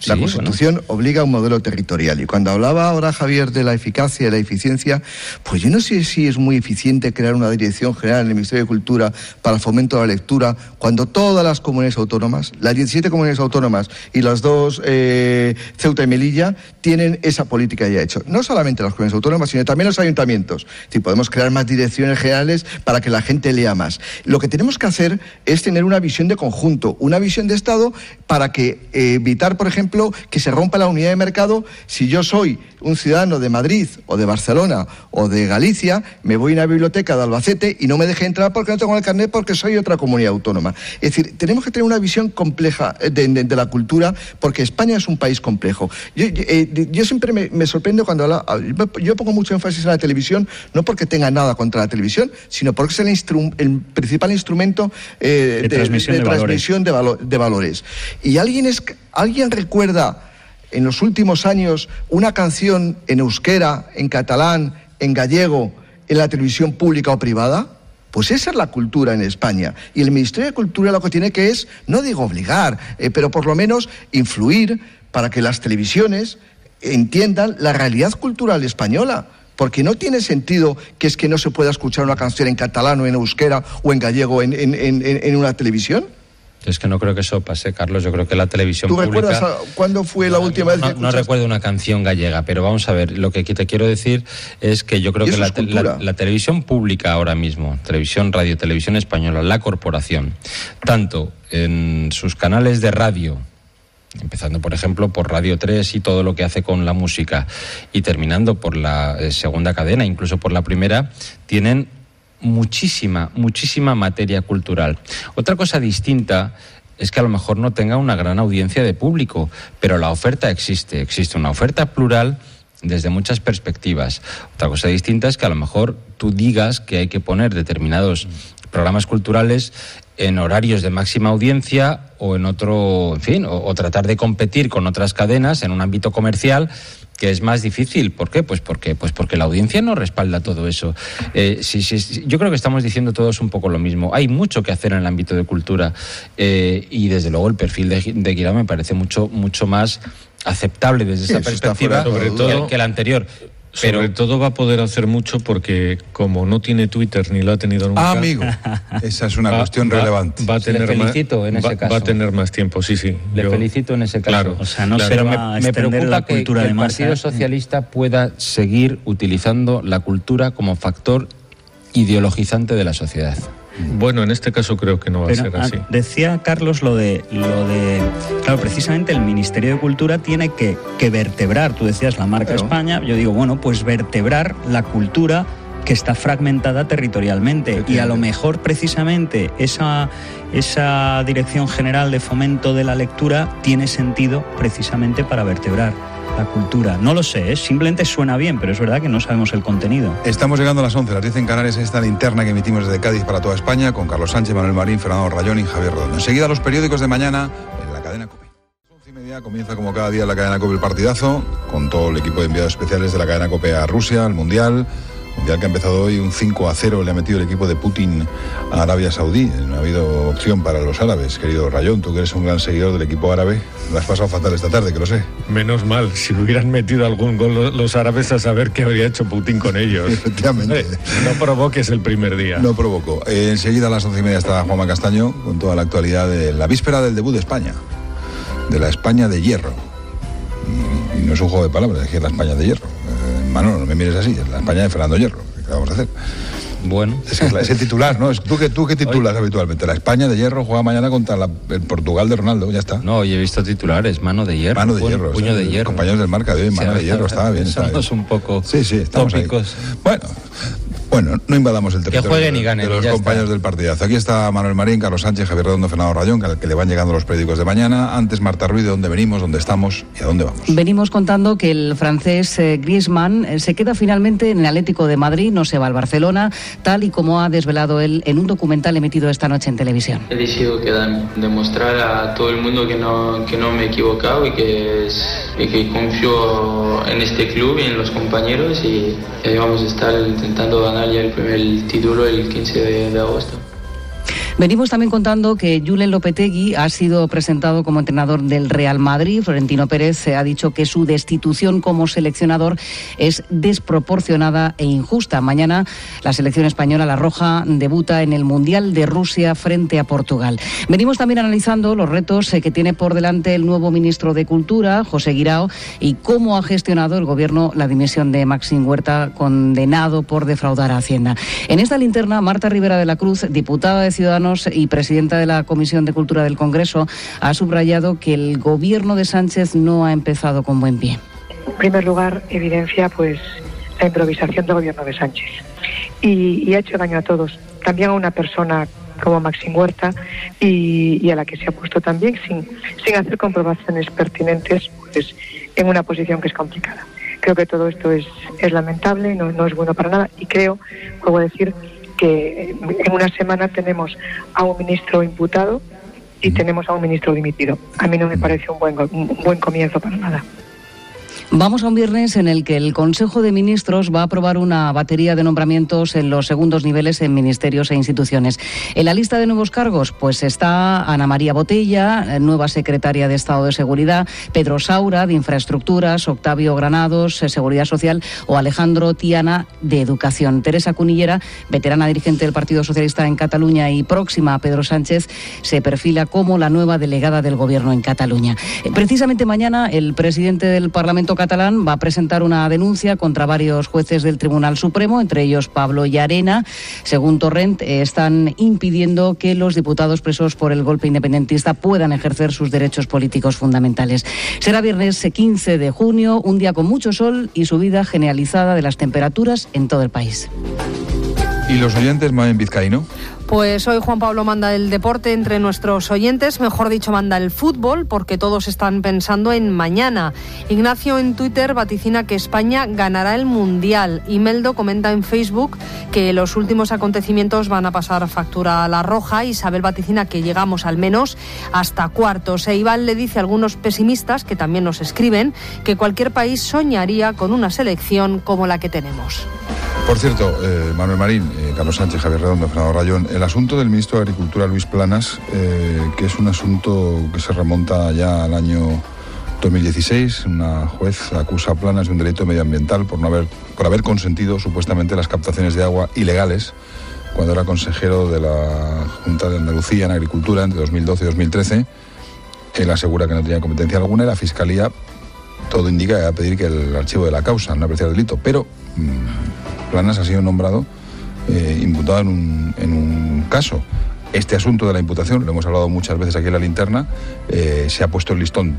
La Constitución obliga a un modelo territorial. Y cuando hablaba ahora Javier de la eficacia y la eficiencia, pues yo no sé si es muy eficiente crear una dirección general en el Ministerio de Cultura para el fomento de la lectura, cuando todas las comunidades autónomas, las 17 comunidades autónomas y las dos, Ceuta y Melilla, tienen esa política ya hecha. No solamente las comunidades autónomas, sino también los ayuntamientos. Si podemos crear más direcciones generales para que la gente lea más. Lo que tenemos que hacer es tener una visión de conjunto, una visión de Estado para que evitar, por ejemplo, que se rompa la unidad de mercado. Si yo soy un ciudadano de Madrid o de Barcelona o de Galicia, me voy a una biblioteca de Albacete y no me deje entrar porque no tengo el carnet porque soy otra comunidad autónoma. Es decir, tenemos que tener una visión compleja de la cultura, porque España es un país complejo. Yo siempre me sorprendo cuando yo pongo mucho énfasis en la televisión, no porque tenga nada contra la televisión, sino porque es el principal instrumento de transmisión de valores. Y ¿Alguien recuerda en los últimos años una canción en euskera, en catalán, en gallego, en la televisión pública o privada? Pues esa es la cultura en España. Y el Ministerio de Cultura lo que tiene que es, no digo obligar, pero por lo menos influir para que las televisiones entiendan la realidad cultural española. Porque no tiene sentido que no se pueda escuchar una canción en catalán o en euskera o en gallego en una televisión. Es que no creo que eso pase, Carlos. Yo creo que la televisión pública... ¿Tú recuerdas cuándo fue la última vez que No recuerdo una canción gallega, pero vamos a ver, lo que te quiero decir es que yo creo que la televisión pública ahora mismo, televisión, radio, televisión española, la corporación, tanto en sus canales de radio, empezando por ejemplo por Radio 3 y todo lo que hace con la música, y terminando por la segunda cadena, incluso por la primera, tienen muchísima materia cultural. Otra cosa distinta es que a lo mejor no tenga una gran audiencia de público, pero la oferta existe una oferta plural desde muchas perspectivas. Otra cosa distinta es que a lo mejor tú digas que hay que poner determinados programas culturales en horarios de máxima audiencia o en otro, en fin, o tratar de competir con otras cadenas en un ámbito comercial, que es más difícil. ¿Por qué? Pues porque la audiencia no respalda todo eso. Sí, yo creo que estamos diciendo todos un poco lo mismo. Hay mucho que hacer en el ámbito de cultura, y desde luego el perfil de Guirao me parece mucho más aceptable desde esa perspectiva, sobre todo que el anterior. Pero sobre todo va a poder hacer mucho porque como no tiene Twitter ni lo ha tenido nunca... amigo, esa es una cuestión relevante. Va a tener felicito en ese caso. Va a tener más tiempo, sí. Le felicito en ese caso. Claro. O sea, no se va a extender la cultura que de el masa. Partido Socialista pueda seguir utilizando la cultura como factor ideologizante de la sociedad. Bueno, en este caso creo que no va a ser así. Decía Carlos lo de claro, precisamente el Ministerio de Cultura tiene que vertebrar, tú decías la marca España, yo digo, bueno, pues vertebrar la cultura que está fragmentada territorialmente, y a lo mejor precisamente esa Dirección General de Fomento de la Lectura tiene sentido precisamente para vertebrar la cultura. No lo sé, simplemente suena bien, pero es verdad que no sabemos el contenido. Estamos llegando a las 11, las 10 en Canarias, esta linterna que emitimos desde Cádiz para toda España, con Carlos Sánchez, Manuel Marín, Fernando Rayón y Javier Rodón. Enseguida los periódicos de mañana en la cadena COPE. A las 11:30 comienza como cada día la cadena COPE el partidazo, con todo el equipo de enviados especiales de la cadena COPE a Rusia, al Mundial que ha empezado hoy, un 5-0 le ha metido el equipo de Putin a Arabia Saudí. No ha habido opción para los árabes, querido Rayón, tú que eres un gran seguidor del equipo árabe, lo has pasado fatal esta tarde, que lo sé. Menos mal, si hubieran metido algún gol los árabes, a saber qué habría hecho Putin con ellos. Efectivamente. No provoques el primer día. No provocó. Enseguida a las 11:30 está Juanma Castaño con toda la actualidad de la víspera del debut de España, de la España de hierro. Y no es un juego de palabras, es que es la España de hierro. Manolo, no me mires así, es la España de Fernando Hierro. ¿Qué vamos a hacer? Bueno. Es el titular, ¿no? ¿Tú qué titulas habitualmente? La España de hierro juega mañana contra el Portugal de Ronaldo, ya está. No, hoy he visto titulares, mano de hierro. Mano de hierro. Puño de hierro. Compañeros del Marca de hoy, mano de hierro, estaba bien. Somos un poco sí, estamos tópicos. Ahí. Bueno, no invadamos el territorio que jueguen y ganen, de los compañeros del partidazo. Aquí está Manuel Marín, Carlos Sánchez, Javier Redondo, Fernando Rayón, que le van llegando los periódicos de mañana. Antes, Marta Ruiz, de dónde venimos, dónde estamos y a dónde vamos. Venimos contando que el francés Griezmann se queda finalmente en el Atlético de Madrid, no se va al Barcelona, tal y como ha desvelado él en un documental emitido esta noche en televisión. He decidido demostrar a todo el mundo que no me he equivocado y que confío en este club y en los compañeros, y vamos a estar intentando ganar ya el primer título el 15 de agosto. Venimos también contando que Julen Lopetegui ha sido presentado como entrenador del Real Madrid. Florentino Pérez ha dicho que su destitución como seleccionador es desproporcionada e injusta. Mañana la selección española, la roja, debuta en el Mundial de Rusia frente a Portugal. Venimos también analizando los retos que tiene por delante el nuevo ministro de Cultura, José Guirao, y cómo ha gestionado el gobierno la dimisión de Maxim Huerta, condenado por defraudar a Hacienda. En esta linterna, Marta Rivera de la Cruz, diputada de Ciudadanos y presidenta de la Comisión de Cultura del Congreso, ha subrayado que el gobierno de Sánchez no ha empezado con buen pie. En primer lugar, evidencia la improvisación del gobierno de Sánchez y ha hecho daño a todos, también a una persona como Maxim Huerta y a la que se ha puesto también sin hacer comprobaciones pertinentes, pues en una posición que es complicada. Creo que todo esto es lamentable, no es bueno para nada, y puedo decir que en una semana tenemos a un ministro imputado y tenemos a un ministro dimitido. A mí no me parece un buen comienzo para nada. Vamos a un viernes en el que el Consejo de Ministros va a aprobar una batería de nombramientos en los segundos niveles en ministerios e instituciones. En la lista de nuevos cargos pues está Ana María Botella, nueva secretaria de Estado de Seguridad, Pedro Saura, de Infraestructuras, Octavio Granados, Seguridad Social, o Alejandro Tiana, de Educación. Teresa Cunillera, veterana dirigente del Partido Socialista en Cataluña y próxima a Pedro Sánchez, se perfila como la nueva delegada del Gobierno en Cataluña. Precisamente mañana el presidente del Parlamento catalán va a presentar una denuncia contra varios jueces del Tribunal Supremo, entre ellos Pablo Llarena. Según Torrent, están impidiendo que los diputados presos por el golpe independentista puedan ejercer sus derechos políticos fundamentales. Será viernes 15 de junio, un día con mucho sol y subida generalizada de las temperaturas en todo el país. ¿Y los oyentes, Mamen Vizcaíno? Pues hoy Juan Pablo manda el deporte entre nuestros oyentes, mejor dicho manda el fútbol, porque todos están pensando en mañana. Ignacio en Twitter vaticina que España ganará el Mundial. Imeldo comenta en Facebook que los últimos acontecimientos van a pasar factura a la roja. Isabel vaticina que llegamos al menos hasta cuartos. E Iván le dice a algunos pesimistas, que también nos escriben, que cualquier país soñaría con una selección como la que tenemos. Por cierto, Manuel Marín, Carlos Sánchez, Javier Redondo, Fernando Rayón, el asunto del ministro de Agricultura, Luis Planas, que es un asunto que se remonta ya al año 2016, una juez acusa a Planas de un delito medioambiental por haber consentido supuestamente las captaciones de agua ilegales cuando era consejero de la Junta de Andalucía en Agricultura entre 2012 y 2013. Él asegura que no tenía competencia alguna y la Fiscalía, todo indica, que va a pedir que el archivo de la causa, no apreciar el delito, pero Planas ha sido nombrado imputado en un caso. Este asunto de la imputación, lo hemos hablado muchas veces aquí en la linterna, se ha puesto el listón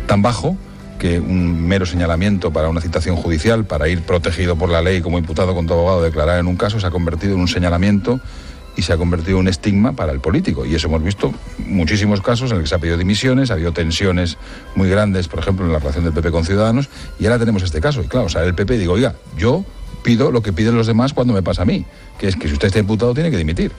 tan bajo que un mero señalamiento para una citación judicial, para ir protegido por la ley como imputado con todo abogado, declarar en un caso, se ha convertido en un señalamiento y se ha convertido en un estigma para el político. Y eso hemos visto muchísimos casos en los que se ha pedido dimisiones, ha habido tensiones muy grandes, por ejemplo, en la relación del PP con Ciudadanos, y ahora tenemos este caso. Y claro, sale el PP y digo, oiga, yo pido lo que piden los demás cuando me pasa a mí, que es que si usted está imputado tiene que dimitir,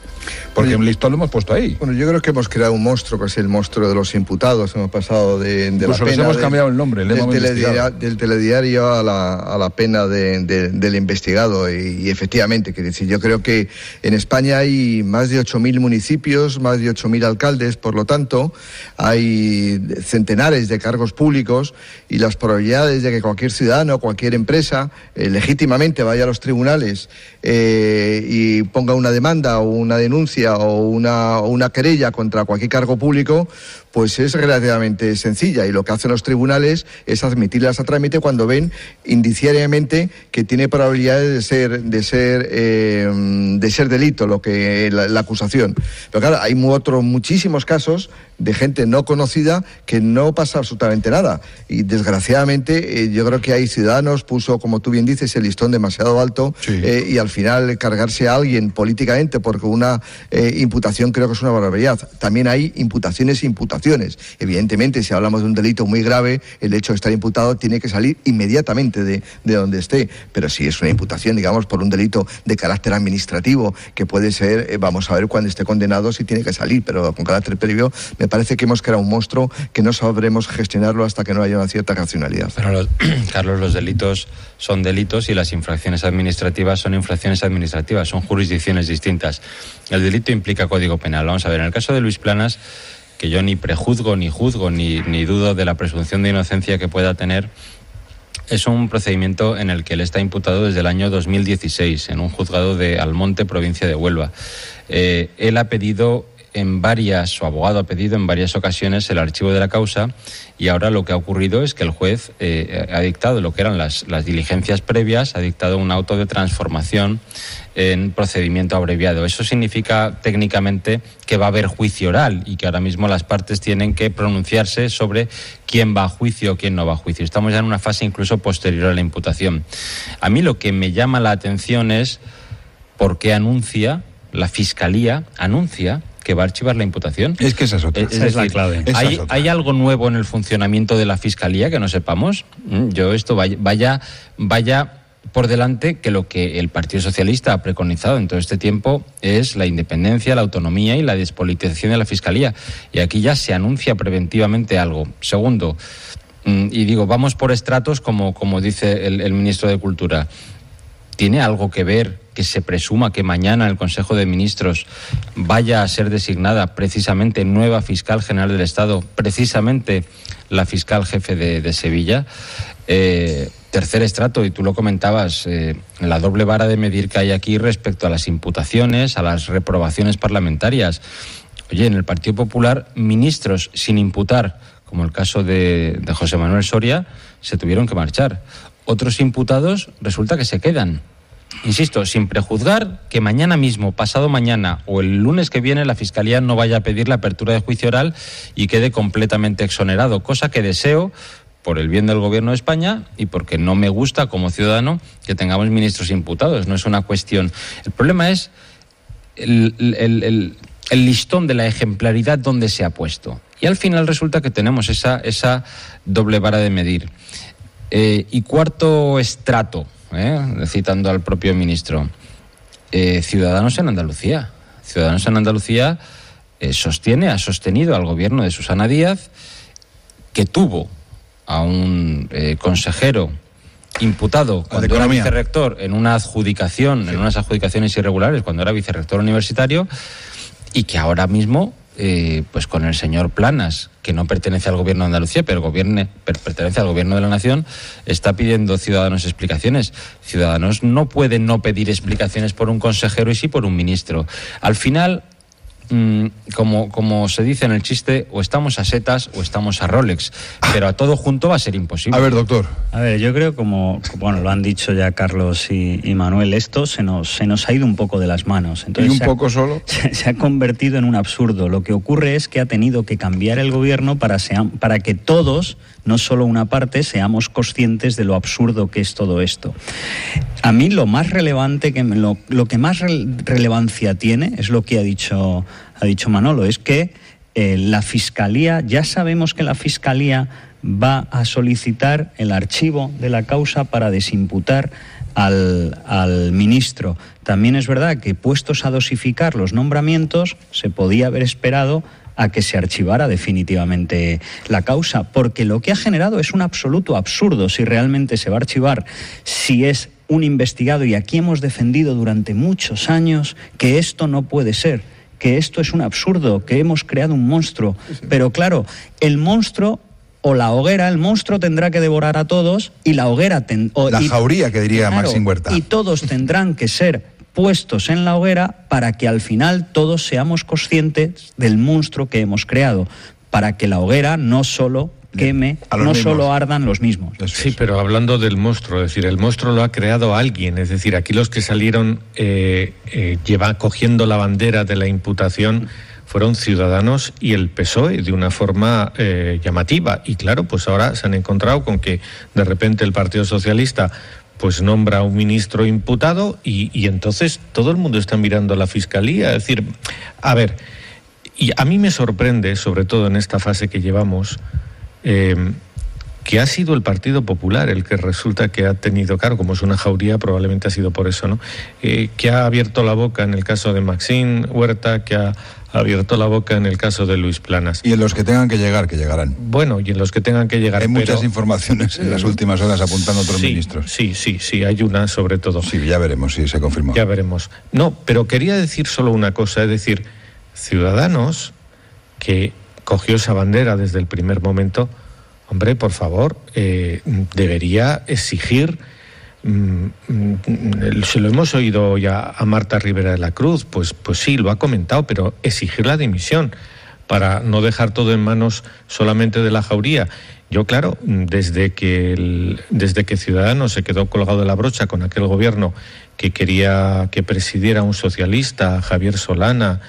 porque un listón lo hemos puesto ahí. Bueno, yo creo que hemos creado un monstruo, que es el monstruo de los imputados. Hemos pasado de la pena, hemos cambiado el nombre, del telediario a la pena del investigado, y efectivamente, quiero decir, yo creo que en España hay más de 8.000 municipios, más de 8.000 alcaldes, por lo tanto hay centenares de cargos públicos, y las probabilidades de que cualquier ciudadano, cualquier empresa legítimamente vaya a los tribunales y ponga una demanda o una denuncia o una querella contra cualquier cargo público, pues es relativamente sencilla, y lo que hacen los tribunales es admitirlas a trámite cuando ven indiciariamente que tiene probabilidades de ser delito la acusación. Pero claro, hay muchísimos casos de gente no conocida que no pasa absolutamente nada, y desgraciadamente yo creo que hay ciudadanos, puso, como tú bien dices, el listón demasiado alto, sí. Y al final cargarse a alguien políticamente porque una imputación, creo que es una barbaridad. También hay imputaciones. Evidentemente, si hablamos de un delito muy grave, el hecho de estar imputado tiene que salir inmediatamente de donde esté, pero si es una imputación, digamos, por un delito de carácter administrativo, que puede ser, vamos a ver cuando esté condenado si tiene que salir, pero con carácter previo, me parece que hemos creado un monstruo que no sabremos gestionarlo hasta que no haya una cierta racionalidad. Pero Carlos, los delitos son delitos y las infracciones administrativas son infracciones administrativas, son jurisdicciones distintas. El delito implica código penal. Vamos a ver, en el caso de Luis Planas, que yo ni prejuzgo, ni juzgo, ni dudo de la presunción de inocencia que pueda tener, es un procedimiento en el que él está imputado desde el año 2016 en un juzgado de Almonte, provincia de Huelva. Él ha pedido su abogado ha pedido en varias ocasiones el archivo de la causa, y ahora lo que ha ocurrido es que el juez ha dictado lo que eran las diligencias previas, ha dictado un auto de transformación en procedimiento abreviado. Eso significa técnicamente que va a haber juicio oral y que ahora mismo las partes tienen que pronunciarse sobre quién va a juicio o quién no va a juicio. Estamos ya en una fase incluso posterior a la imputación. A mí lo que me llama la atención es por qué la Fiscalía anuncia que va a archivar la imputación. Es que esa es otra. Esa es la clave. ¿Hay algo nuevo en el funcionamiento de la Fiscalía que no sepamos? Yo esto vaya por delante que lo que el Partido Socialista ha preconizado en todo este tiempo es la independencia, la autonomía y la despolitización de la Fiscalía. Y aquí ya se anuncia preventivamente algo. Segundo, Y digo, vamos por estratos, como dice el ministro de Cultura. ¿Tiene algo que ver que se presuma que mañana el Consejo de Ministros vaya a ser designada precisamente nueva fiscal general del Estado, precisamente la fiscal jefe de Sevilla? Tercer estrato, y tú lo comentabas, la doble vara de medir que hay aquí respecto a las imputaciones, a las reprobaciones parlamentarias. Oye, en el Partido Popular, ministros sin imputar, como el caso de José Manuel Soria, se tuvieron que marchar. Otros imputados resulta que se quedan. Insisto, sin prejuzgar que mañana mismo, pasado mañana o el lunes que viene la Fiscalía no vaya a pedir la apertura de juicio oral y quede completamente exonerado, cosa que deseo por el bien del Gobierno de España y porque no me gusta como ciudadano que tengamos ministros imputados. No es una cuestión. El problema es el listón de la ejemplaridad donde se ha puesto. Y al final resulta que tenemos esa doble vara de medir. Y cuarto estrato, citando al propio ministro, Ciudadanos en Andalucía. Ciudadanos en Andalucía ha sostenido al gobierno de Susana Díaz, que tuvo a un consejero imputado cuando era vicerrector en unas adjudicaciones irregulares, cuando era vicerrector universitario, y que ahora mismo, pues con el señor Planas, que no pertenece al gobierno de Andalucía, pero pertenece al gobierno de la Nación, está pidiendo Ciudadanos explicaciones. Ciudadanos no puede no pedir explicaciones por un consejero y sí por un ministro. Al final, como se dice en el chiste, o estamos a setas o estamos a Rolex, pero a todo junto va a ser imposible. A ver, doctor. A ver, yo creo, como lo han dicho ya Carlos y Manuel, esto se nos ha ido un poco de las manos. Entonces, ¿y un poco solo? Se ha convertido en un absurdo. Lo que ocurre es que ha tenido que cambiar el gobierno para que todos, no solo una parte, seamos conscientes de lo absurdo que es todo esto. A mí lo más relevante, lo que más relevancia tiene, es lo que ha dicho Manolo, es que la Fiscalía, ya sabemos que la Fiscalía va a solicitar el archivo de la causa para desimputar al ministro. También es verdad que, puestos a dosificar los nombramientos, se podía haber esperado a que se archivara definitivamente la causa, porque lo que ha generado es un absoluto absurdo. Si realmente se va a archivar, si es un investigado, y aquí hemos defendido durante muchos años que esto no puede ser, que esto es un absurdo, que hemos creado un monstruo. Pero claro, el monstruo o la hoguera, el monstruo tendrá que devorar a todos y la hoguera... la jauría, que diría Maxim Huerta. Y todos tendrán que ser puestos en la hoguera para que al final todos seamos conscientes del monstruo que hemos creado, para que la hoguera no solo queme, no solo ardan los mismos. Sí, pero hablando del monstruo, es decir, el monstruo lo ha creado alguien, es decir, aquí los que salieron cogiendo la bandera de la imputación fueron Ciudadanos y el PSOE de una forma llamativa, y claro, pues ahora se han encontrado con que de repente el Partido Socialista pues nombra a un ministro imputado y entonces todo el mundo está mirando a la Fiscalía. Es decir, a ver, y a mí me sorprende, sobre todo en esta fase que llevamos, que ha sido el Partido Popular el que resulta que ha tenido, claro, como es una jauría, probablemente ha sido por eso, ¿no? Que ha abierto la boca en el caso de Maxim Huerta, que ha abierto la boca en el caso de Luis Planas. Y en los que tengan que llegar, que llegarán. Bueno, y en los que tengan que llegar. Hay muchas informaciones en las últimas horas apuntando a otros ministros. Sí, hay una sobre todo. Sí, ya veremos si se confirma. Ya veremos. No, pero quería decir solo una cosa, es decir, Ciudadanos, que cogió esa bandera desde el primer momento, hombre, por favor, debería exigir, se lo hemos oído ya a Marta Rivera de la Cruz, pues sí, lo ha comentado, pero exigir la dimisión para no dejar todo en manos solamente de la jauría. Yo, claro, desde que Ciudadanos se quedó colgado de la brocha con aquel gobierno que quería que presidiera un socialista, Javier Solana,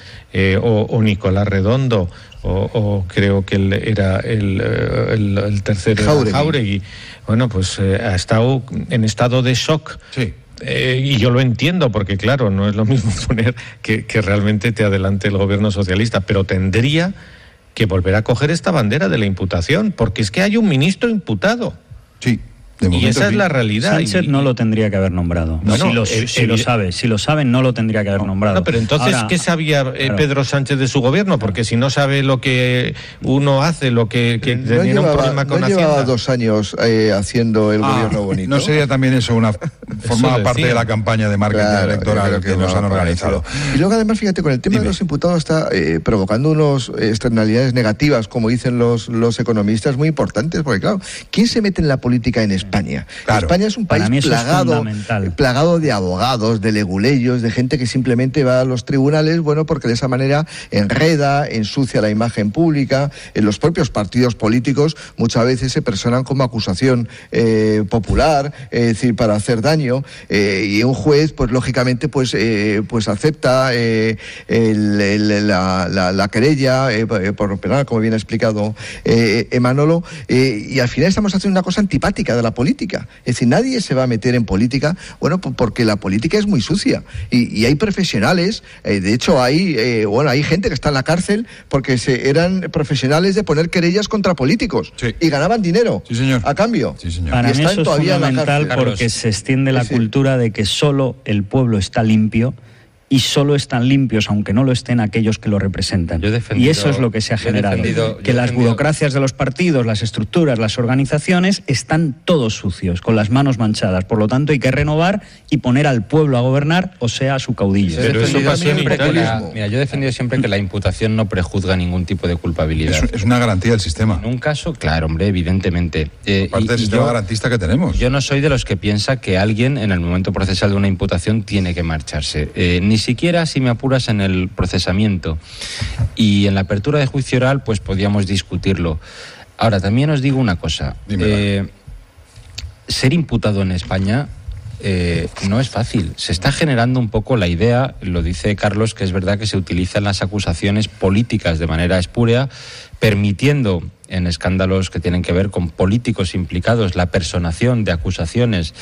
o Nicolás Redondo, o creo que él era el tercero, Jáuregui. Bueno, pues ha estado en estado de shock. Sí. Y yo lo entiendo, porque claro, no es lo mismo poner que realmente te adelante el gobierno socialista, pero tendría que volver a coger esta bandera de la imputación, porque es que hay un ministro imputado. Sí. Y esa es la realidad. Sánchez no lo tendría que haber nombrado. Si lo saben, no lo tendría que haber nombrado. No, pero entonces, ¿qué sabía Pedro Sánchez de su gobierno? Porque si no sabe lo que uno hace, lo que tenía un problema con Hacienda. Llevaba 2 años haciendo el gobierno bonito. ¿No sería también eso formaba parte de la campaña de marketing electoral que nos han organizado? Y luego además, fíjate, con el tema de los imputados está provocando unas externalidades negativas, como dicen los economistas, muy importantes, porque claro, ¿quién se mete en la política en España? Claro. España es un país plagado de abogados, de leguleyos, de gente que simplemente va a los tribunales, porque de esa manera enreda, ensucia la imagen pública. En los propios partidos políticos muchas veces se personan como acusación popular, es decir, para hacer daño, y un juez, pues lógicamente, pues acepta la querella por penal, como bien ha explicado Manolo, y al final estamos haciendo una cosa antipática de la política. Es decir, nadie se va a meter en política, porque la política es muy sucia y hay profesionales, de hecho hay gente que está en la cárcel porque eran profesionales de poner querellas contra políticos y ganaban dinero a cambio. Para mí eso es fundamental porque se extiende la cultura de que solo el pueblo está limpio y solo están limpios, aunque no lo estén, aquellos que lo representan. Y eso es lo que se ha generado. Que las burocracias de los partidos, las estructuras, las organizaciones, están todos sucios, con las manos manchadas. Por lo tanto, hay que renovar y poner al pueblo a gobernar, o sea, a su caudillo. Pero eso pasó en Italia. Mira, yo he defendido siempre que la imputación no prejuzga ningún tipo de culpabilidad. Es una garantía del sistema. En un caso, claro, hombre, evidentemente. Parte del sistema garantista que tenemos. Yo no soy de los que piensa que alguien, en el momento procesal de una imputación, tiene que marcharse. Ni siquiera, si me apuras, en el procesamiento. Y en la apertura de juicio oral, pues podíamos discutirlo. Ahora, también os digo una cosa. Ser imputado en España no es fácil. Se está generando un poco la idea, lo dice Carlos, que es verdad que se utilizan las acusaciones políticas de manera espúrea, permitiendo en escándalos que tienen que ver con políticos implicados la personación de acusaciones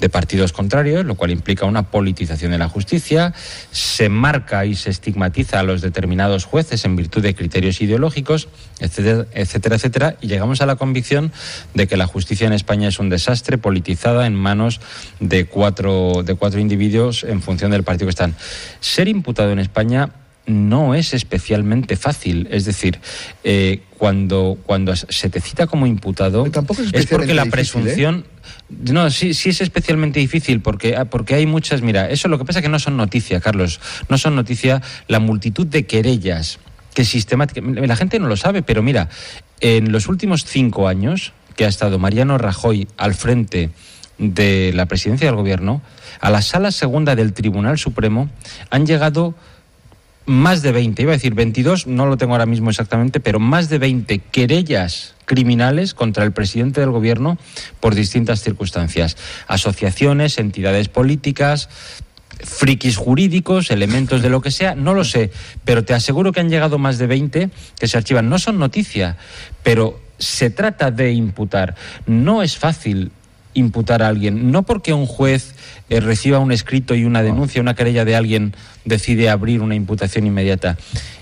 de partidos contrarios, lo cual implica una politización de la justicia. Se marca y se estigmatiza a los determinados jueces en virtud de criterios ideológicos, etcétera, etcétera, etcétera, y llegamos a la convicción de que la justicia en España es un desastre, politizada en manos de cuatro individuos en función del partido que están. Ser imputado en España no es especialmente fácil, es decir, cuando se te cita como imputado es porque la presunción... No, sí es especialmente difícil porque hay muchas... Mira, eso lo que pasa es que no son noticia, Carlos, no son noticia la multitud de querellas que sistemáticamente... La gente no lo sabe, pero mira, en los últimos 5 años que ha estado Mariano Rajoy al frente de la presidencia del gobierno, a la Sala Segunda del Tribunal Supremo han llegado más de 20, iba a decir 22, no lo tengo ahora mismo exactamente, pero más de 20 querellas criminales contra el presidente del gobierno por distintas circunstancias. Asociaciones, entidades políticas, frikis jurídicos, elementos de lo que sea, no lo sé, pero te aseguro que han llegado más de 20 que se archivan. No son noticia, pero se trata de imputar. No es fácil imputar a alguien, no porque un juez reciba un escrito y una denuncia, una querella de alguien, decide abrir una imputación inmediata.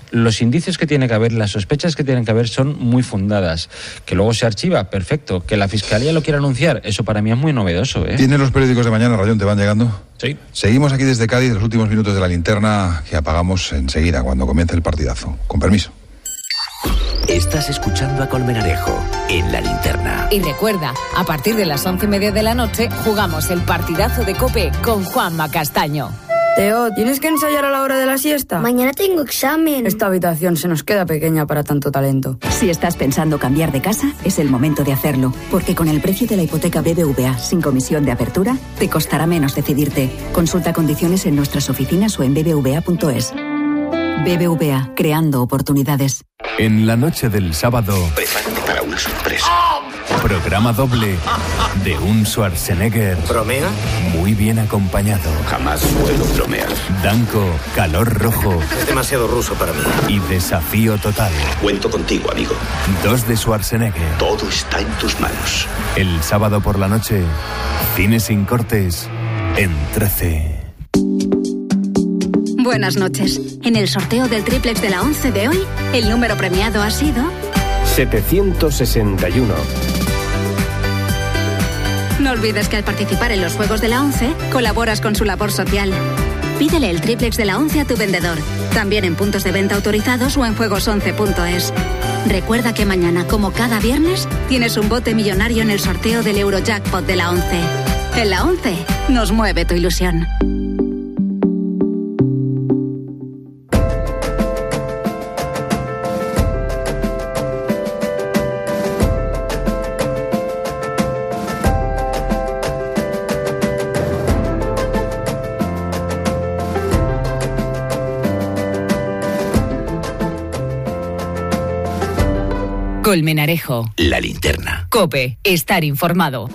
Los indicios que tiene que haber, las sospechas que tienen que haber son muy fundadas. Que luego se archiva, perfecto. Que la Fiscalía lo quiera anunciar, eso para mí es muy novedoso, ¿eh? ¿Tienes los periódicos de mañana, Rayón? ¿Te van llegando? Sí. Seguimos aquí desde Cádiz, los últimos minutos de la linterna, que apagamos enseguida cuando comience el partidazo. Con permiso. Estás escuchando a Colmenarejo en La Linterna. Y recuerda, a partir de las 11:30 de la noche jugamos el partidazo de COPE con Juanma Castaño. Teo, ¿tienes que ensayar a la hora de la siesta? Mañana tengo examen. Esta habitación se nos queda pequeña para tanto talento. Si estás pensando cambiar de casa, es el momento de hacerlo. Porque con el precio de la hipoteca BBVA sin comisión de apertura, te costará menos decidirte. Consulta condiciones en nuestras oficinas o en bbva.es. BBVA, creando oportunidades. En la noche del sábado... Prepárate para una sorpresa. Programa doble de un Schwarzenegger. ¿Bromea? Muy bien acompañado. Jamás suelo bromear. Danko, calor rojo. Es demasiado ruso para mí. Y desafío total. Cuento contigo, amigo. 2 de Schwarzenegger. Todo está en tus manos. El sábado por la noche, cine sin cortes, en 13. Buenas noches. En el sorteo del triplex de la 11 de hoy, el número premiado ha sido... 761. No olvides que al participar en los Juegos de la ONCE, colaboras con su labor social. Pídele el triplex de la ONCE a tu vendedor, también en puntos de venta autorizados o en juegos11.es. Recuerda que mañana, como cada viernes, tienes un bote millonario en el sorteo del Eurojackpot de la ONCE. En la ONCE, nos mueve tu ilusión. Colmenarejo. La linterna. COPE. Estar informado.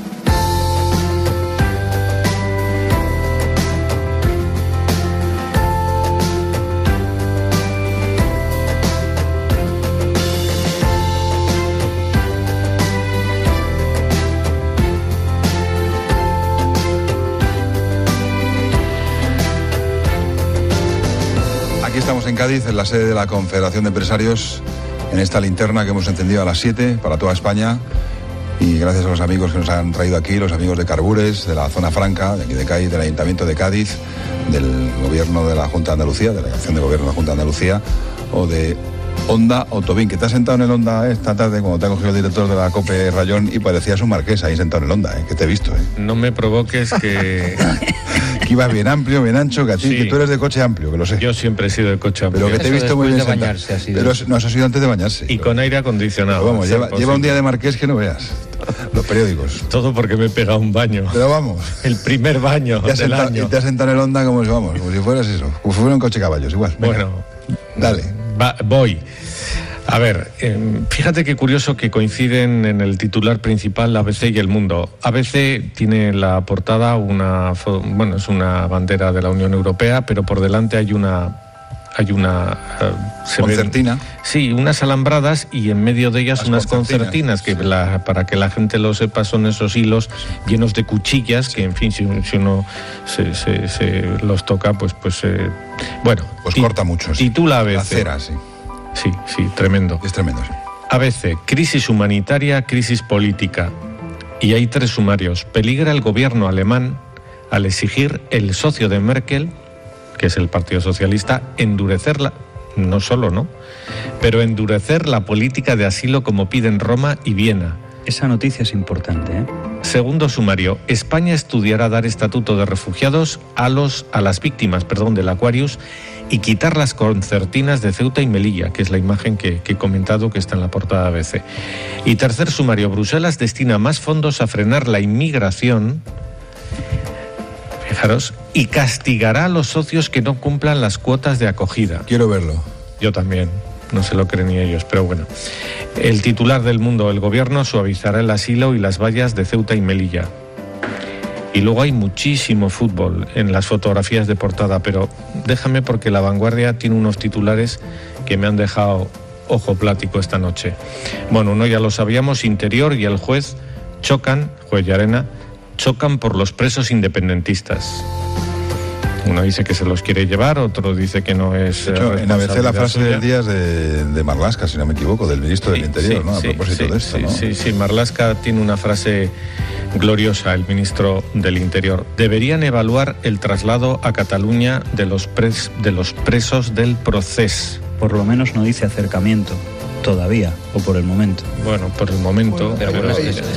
Aquí estamos en Cádiz, en la sede de la Confederación de Empresarios, en esta linterna que hemos encendido a las 7 para toda España, y gracias a los amigos que nos han traído aquí, los amigos de Carbures, de la Zona Franca, de aquí de Cádiz, del Ayuntamiento de Cádiz, del Gobierno de la Junta de Andalucía, de la Delegación de Gobierno de la Junta de Andalucía, o de Onda Autobín, que te has sentado en el Onda esta tarde cuando te ha cogido el director de la COPE Rayón y parecías un marqués ahí sentado en el Onda, que te he visto. No me provoques que... Que ibas bien amplio, bien ancho, que a ti, sí, que tú eres de coche amplio, que lo sé. Yo siempre he sido de coche amplio. Pero que te he visto muy bien sentado. Pero no, eso ha sido antes de bañarse. Y con aire acondicionado. Pero vamos, lleva un día de marqués que no veas. Los periódicos. Todo porque me he pegado un baño. Pero vamos. El primer baño del año. Y te has sentado en el Onda como si fueras eso. Como si fuera un coche caballos, igual. Venga. Bueno. Dale. Voy. A ver, fíjate qué curioso que coinciden en el titular principal ABC y El Mundo. ABC tiene la portada es una bandera de la Unión Europea, pero por delante hay una concertina. Sí, unas alambradas y en medio de ellas unas concertinas que para que la gente lo sepa son esos hilos llenos de cuchillas que, en fin, si uno se los toca, pues corta mucho. Sí. Titula ABC. La cera, sí. Sí, tremendo. Es tremendo, sí. ABC, crisis humanitaria, crisis política. Y hay 3 sumarios. Peligra el gobierno alemán al exigir el socio de Merkel, que es el Partido Socialista, endurecerla, no solo, ¿no? Pero endurecer la política de asilo como piden Roma y Viena. Esa noticia es importante, ¿eh? Segundo sumario, España estudiará dar estatuto de refugiados a las víctimas del Aquarius y quitar las concertinas de Ceuta y Melilla, que es la imagen que he comentado que está en la portada de ABC. Y tercer sumario, Bruselas destina más fondos a frenar la inmigración, fijaros, y castigará a los socios que no cumplan las cuotas de acogida. Quiero verlo. Yo también. No se lo creen ni ellos, pero bueno. El titular del Mundo, el gobierno suavizará el asilo y las vallas de Ceuta y Melilla. Y luego hay muchísimo fútbol en las fotografías de portada, pero déjame porque La Vanguardia tiene unos titulares que me han dejado ojo plático esta noche. Bueno, uno ya lo sabíamos, Interior y el juez Llarena, chocan por los presos independentistas. Uno dice que se los quiere llevar, otro dice que no es... De hecho, en ABC la frase del día es de Marlaska, si no me equivoco, del ministro del Interior, ¿no? A propósito de esto, ¿no? Sí, Marlaska tiene una frase gloriosa, el ministro del Interior. Deberían evaluar el traslado a Cataluña de los presos del Procés. Por lo menos no dice acercamiento. Todavía, o por el momento. Bueno, por el momento, pero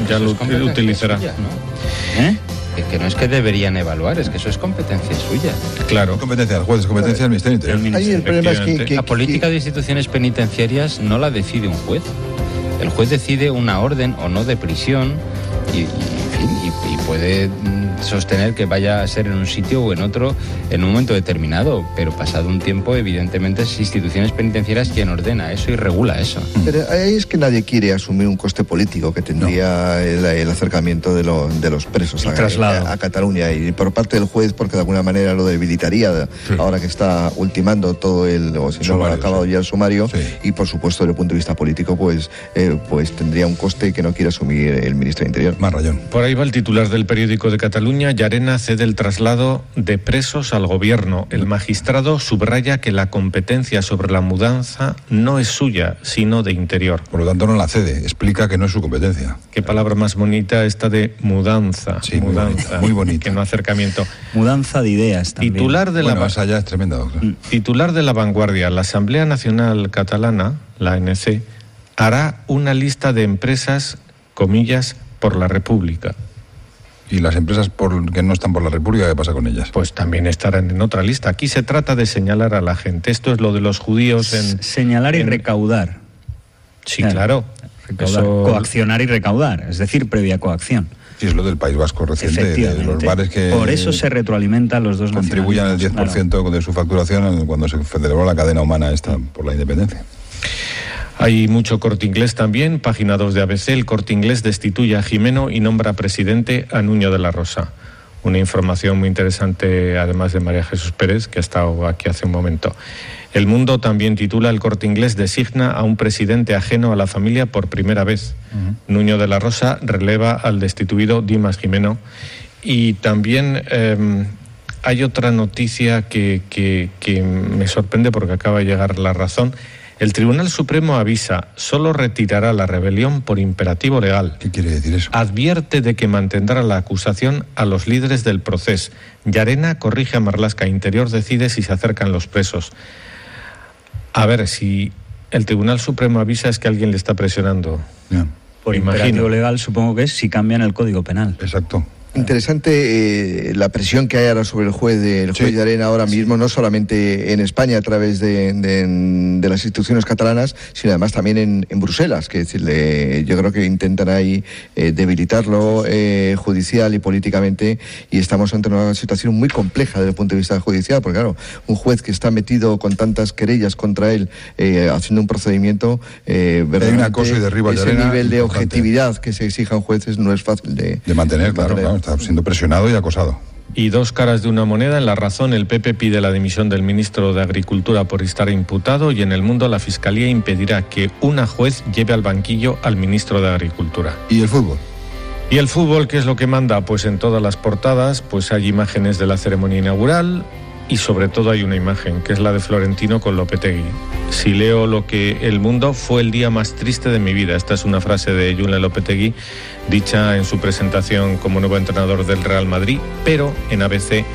ya lo utilizará. Suya, ¿no? Que no es que deberían evaluar, es que eso es competencia suya. Claro. Es competencia del juez, es competencia del Ministerio del Interior. Ahí el problema es que la política de instituciones penitenciarias no la decide un juez. El juez decide una orden o no de prisión y puede sostener que vaya a ser en un sitio o en otro en un momento determinado, pero pasado un tiempo, evidentemente, es instituciones penitenciarias quien ordena eso y regula eso. Pero ahí es que nadie quiere asumir un coste político que tendría el acercamiento de los presos a Cataluña, y por parte del juez, porque de alguna manera lo debilitaría ahora que está ultimando todo o si no lo ha acabado ya el sumario, y por supuesto desde el punto de vista político pues tendría un coste que no quiere asumir el ministro del Interior. Más rayón. Por ahí va el titular del periódico de Cataluña. Cataluña, Llarena cede el traslado de presos al gobierno. El magistrado subraya que la competencia sobre la mudanza no es suya, sino de Interior. Por lo tanto, no la cede. Explica que no es su competencia. Qué palabra más bonita esta de mudanza. Sí, mudanza. Muy bonita. Que no acercamiento. Mudanza de ideas también. Titular de más allá es tremendo, doctor. Titular de La Vanguardia. La Asamblea Nacional Catalana, la ANC, hará una lista de empresas, comillas, por la República. ¿Y las empresas que no están por la República, qué pasa con ellas? Pues también estarán en otra lista. Aquí se trata de señalar a la gente. Esto es lo de los judíos en... Señalar y recaudar. Sí, claro. Recaudar. Coaccionar y recaudar, es decir, previa coacción. Sí, es lo del País Vasco reciente, de los bares que... Por eso se retroalimentan los dos contribuyan el 10% de su facturación cuando se celebró la cadena humana esta por la independencia. Hay mucho Corte Inglés también, página 2 de ABC. El Corte Inglés destituye a Jimeno y nombra presidente a Nuño de la Rosa. Una información muy interesante, además de María Jesús Pérez, que ha estado aquí hace un momento. El Mundo también titula: El Corte Inglés designa a un presidente ajeno a la familia por primera vez. Nuño de la Rosa releva al destituido Dimas Jimeno. Y también hay otra noticia que me sorprende porque acaba de llegar La Razón. El Tribunal Supremo avisa, solo retirará la rebelión por imperativo legal. ¿Qué quiere decir eso? Advierte de que mantendrá la acusación a los líderes del proceso. Llarena corrige a Marlaska, Interior decide si se acercan los presos. A ver, si el Tribunal Supremo avisa es que alguien le está presionando. Yeah. Por imperativo legal supongo que es si cambian el Código Penal. Exacto. Interesante la presión que hay ahora sobre el juez de Llarena ahora mismo, no solamente en España a través de las instituciones catalanas, sino además también en Bruselas, que es decir, yo creo que intentan ahí debilitarlo judicial y políticamente, y estamos ante una situación muy compleja desde el punto de vista judicial, porque claro, un juez que está metido con tantas querellas contra él, haciendo un procedimiento, hay un acoso y derriba a ese Llarena, nivel de importante. Objetividad que se exija a un juez no es fácil de mantener, claro. Está siendo presionado y acosado. Y dos caras de una moneda. En La Razón, el PP pide la dimisión del ministro de Agricultura por estar imputado, y en El Mundo, la Fiscalía impedirá que una juez lleve al banquillo al ministro de Agricultura. ¿Y el fútbol? ¿Y el fútbol qué es lo que manda? Pues en todas las portadas pues hay imágenes de la ceremonia inaugural, y sobre todo hay una imagen, que es la de Florentino con Lopetegui. Si leo lo que El Mundo: fue el día más triste de mi vida. Esta es una frase de Julen Lopetegui, dicha en su presentación como nuevo entrenador del Real Madrid, pero en ABC: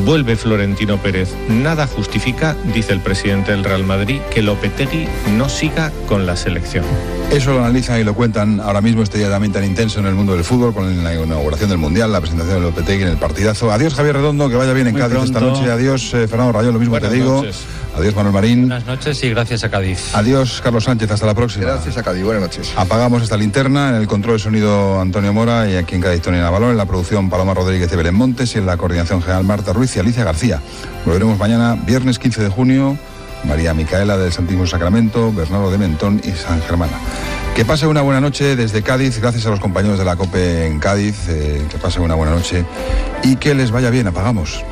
vuelve Florentino Pérez. Nada justifica, dice el presidente del Real Madrid, que Lopetegui no siga con la selección. Eso lo analizan y lo cuentan ahora mismo, este día también tan intenso en el mundo del fútbol, con la inauguración del Mundial, la presentación de Lopetegui en el partidazo. Adiós, Javier Redondo, que vaya bien en Cádiz esta noche. Adiós, Fernando Rayón, lo mismo te digo. Noches. Adiós, Manuel Marín. Buenas noches y gracias a Cádiz. Adiós, Carlos Sánchez, hasta la próxima. Gracias a Cádiz, buenas noches. Apagamos esta linterna. En el control de sonido, Antonio Mora, y aquí en Cádiz, Tony Navalón, en la producción, Paloma Rodríguez y Belén Montes, y en la coordinación general, Marta Ruiz y Alicia García. Volveremos mañana, viernes 15 de junio, María Micaela del Santísimo Sacramento, Bernardo de Mentón y San Germana. Que pase una buena noche desde Cádiz, gracias a los compañeros de la COPE en Cádiz, que pase una buena noche y que les vaya bien. Apagamos.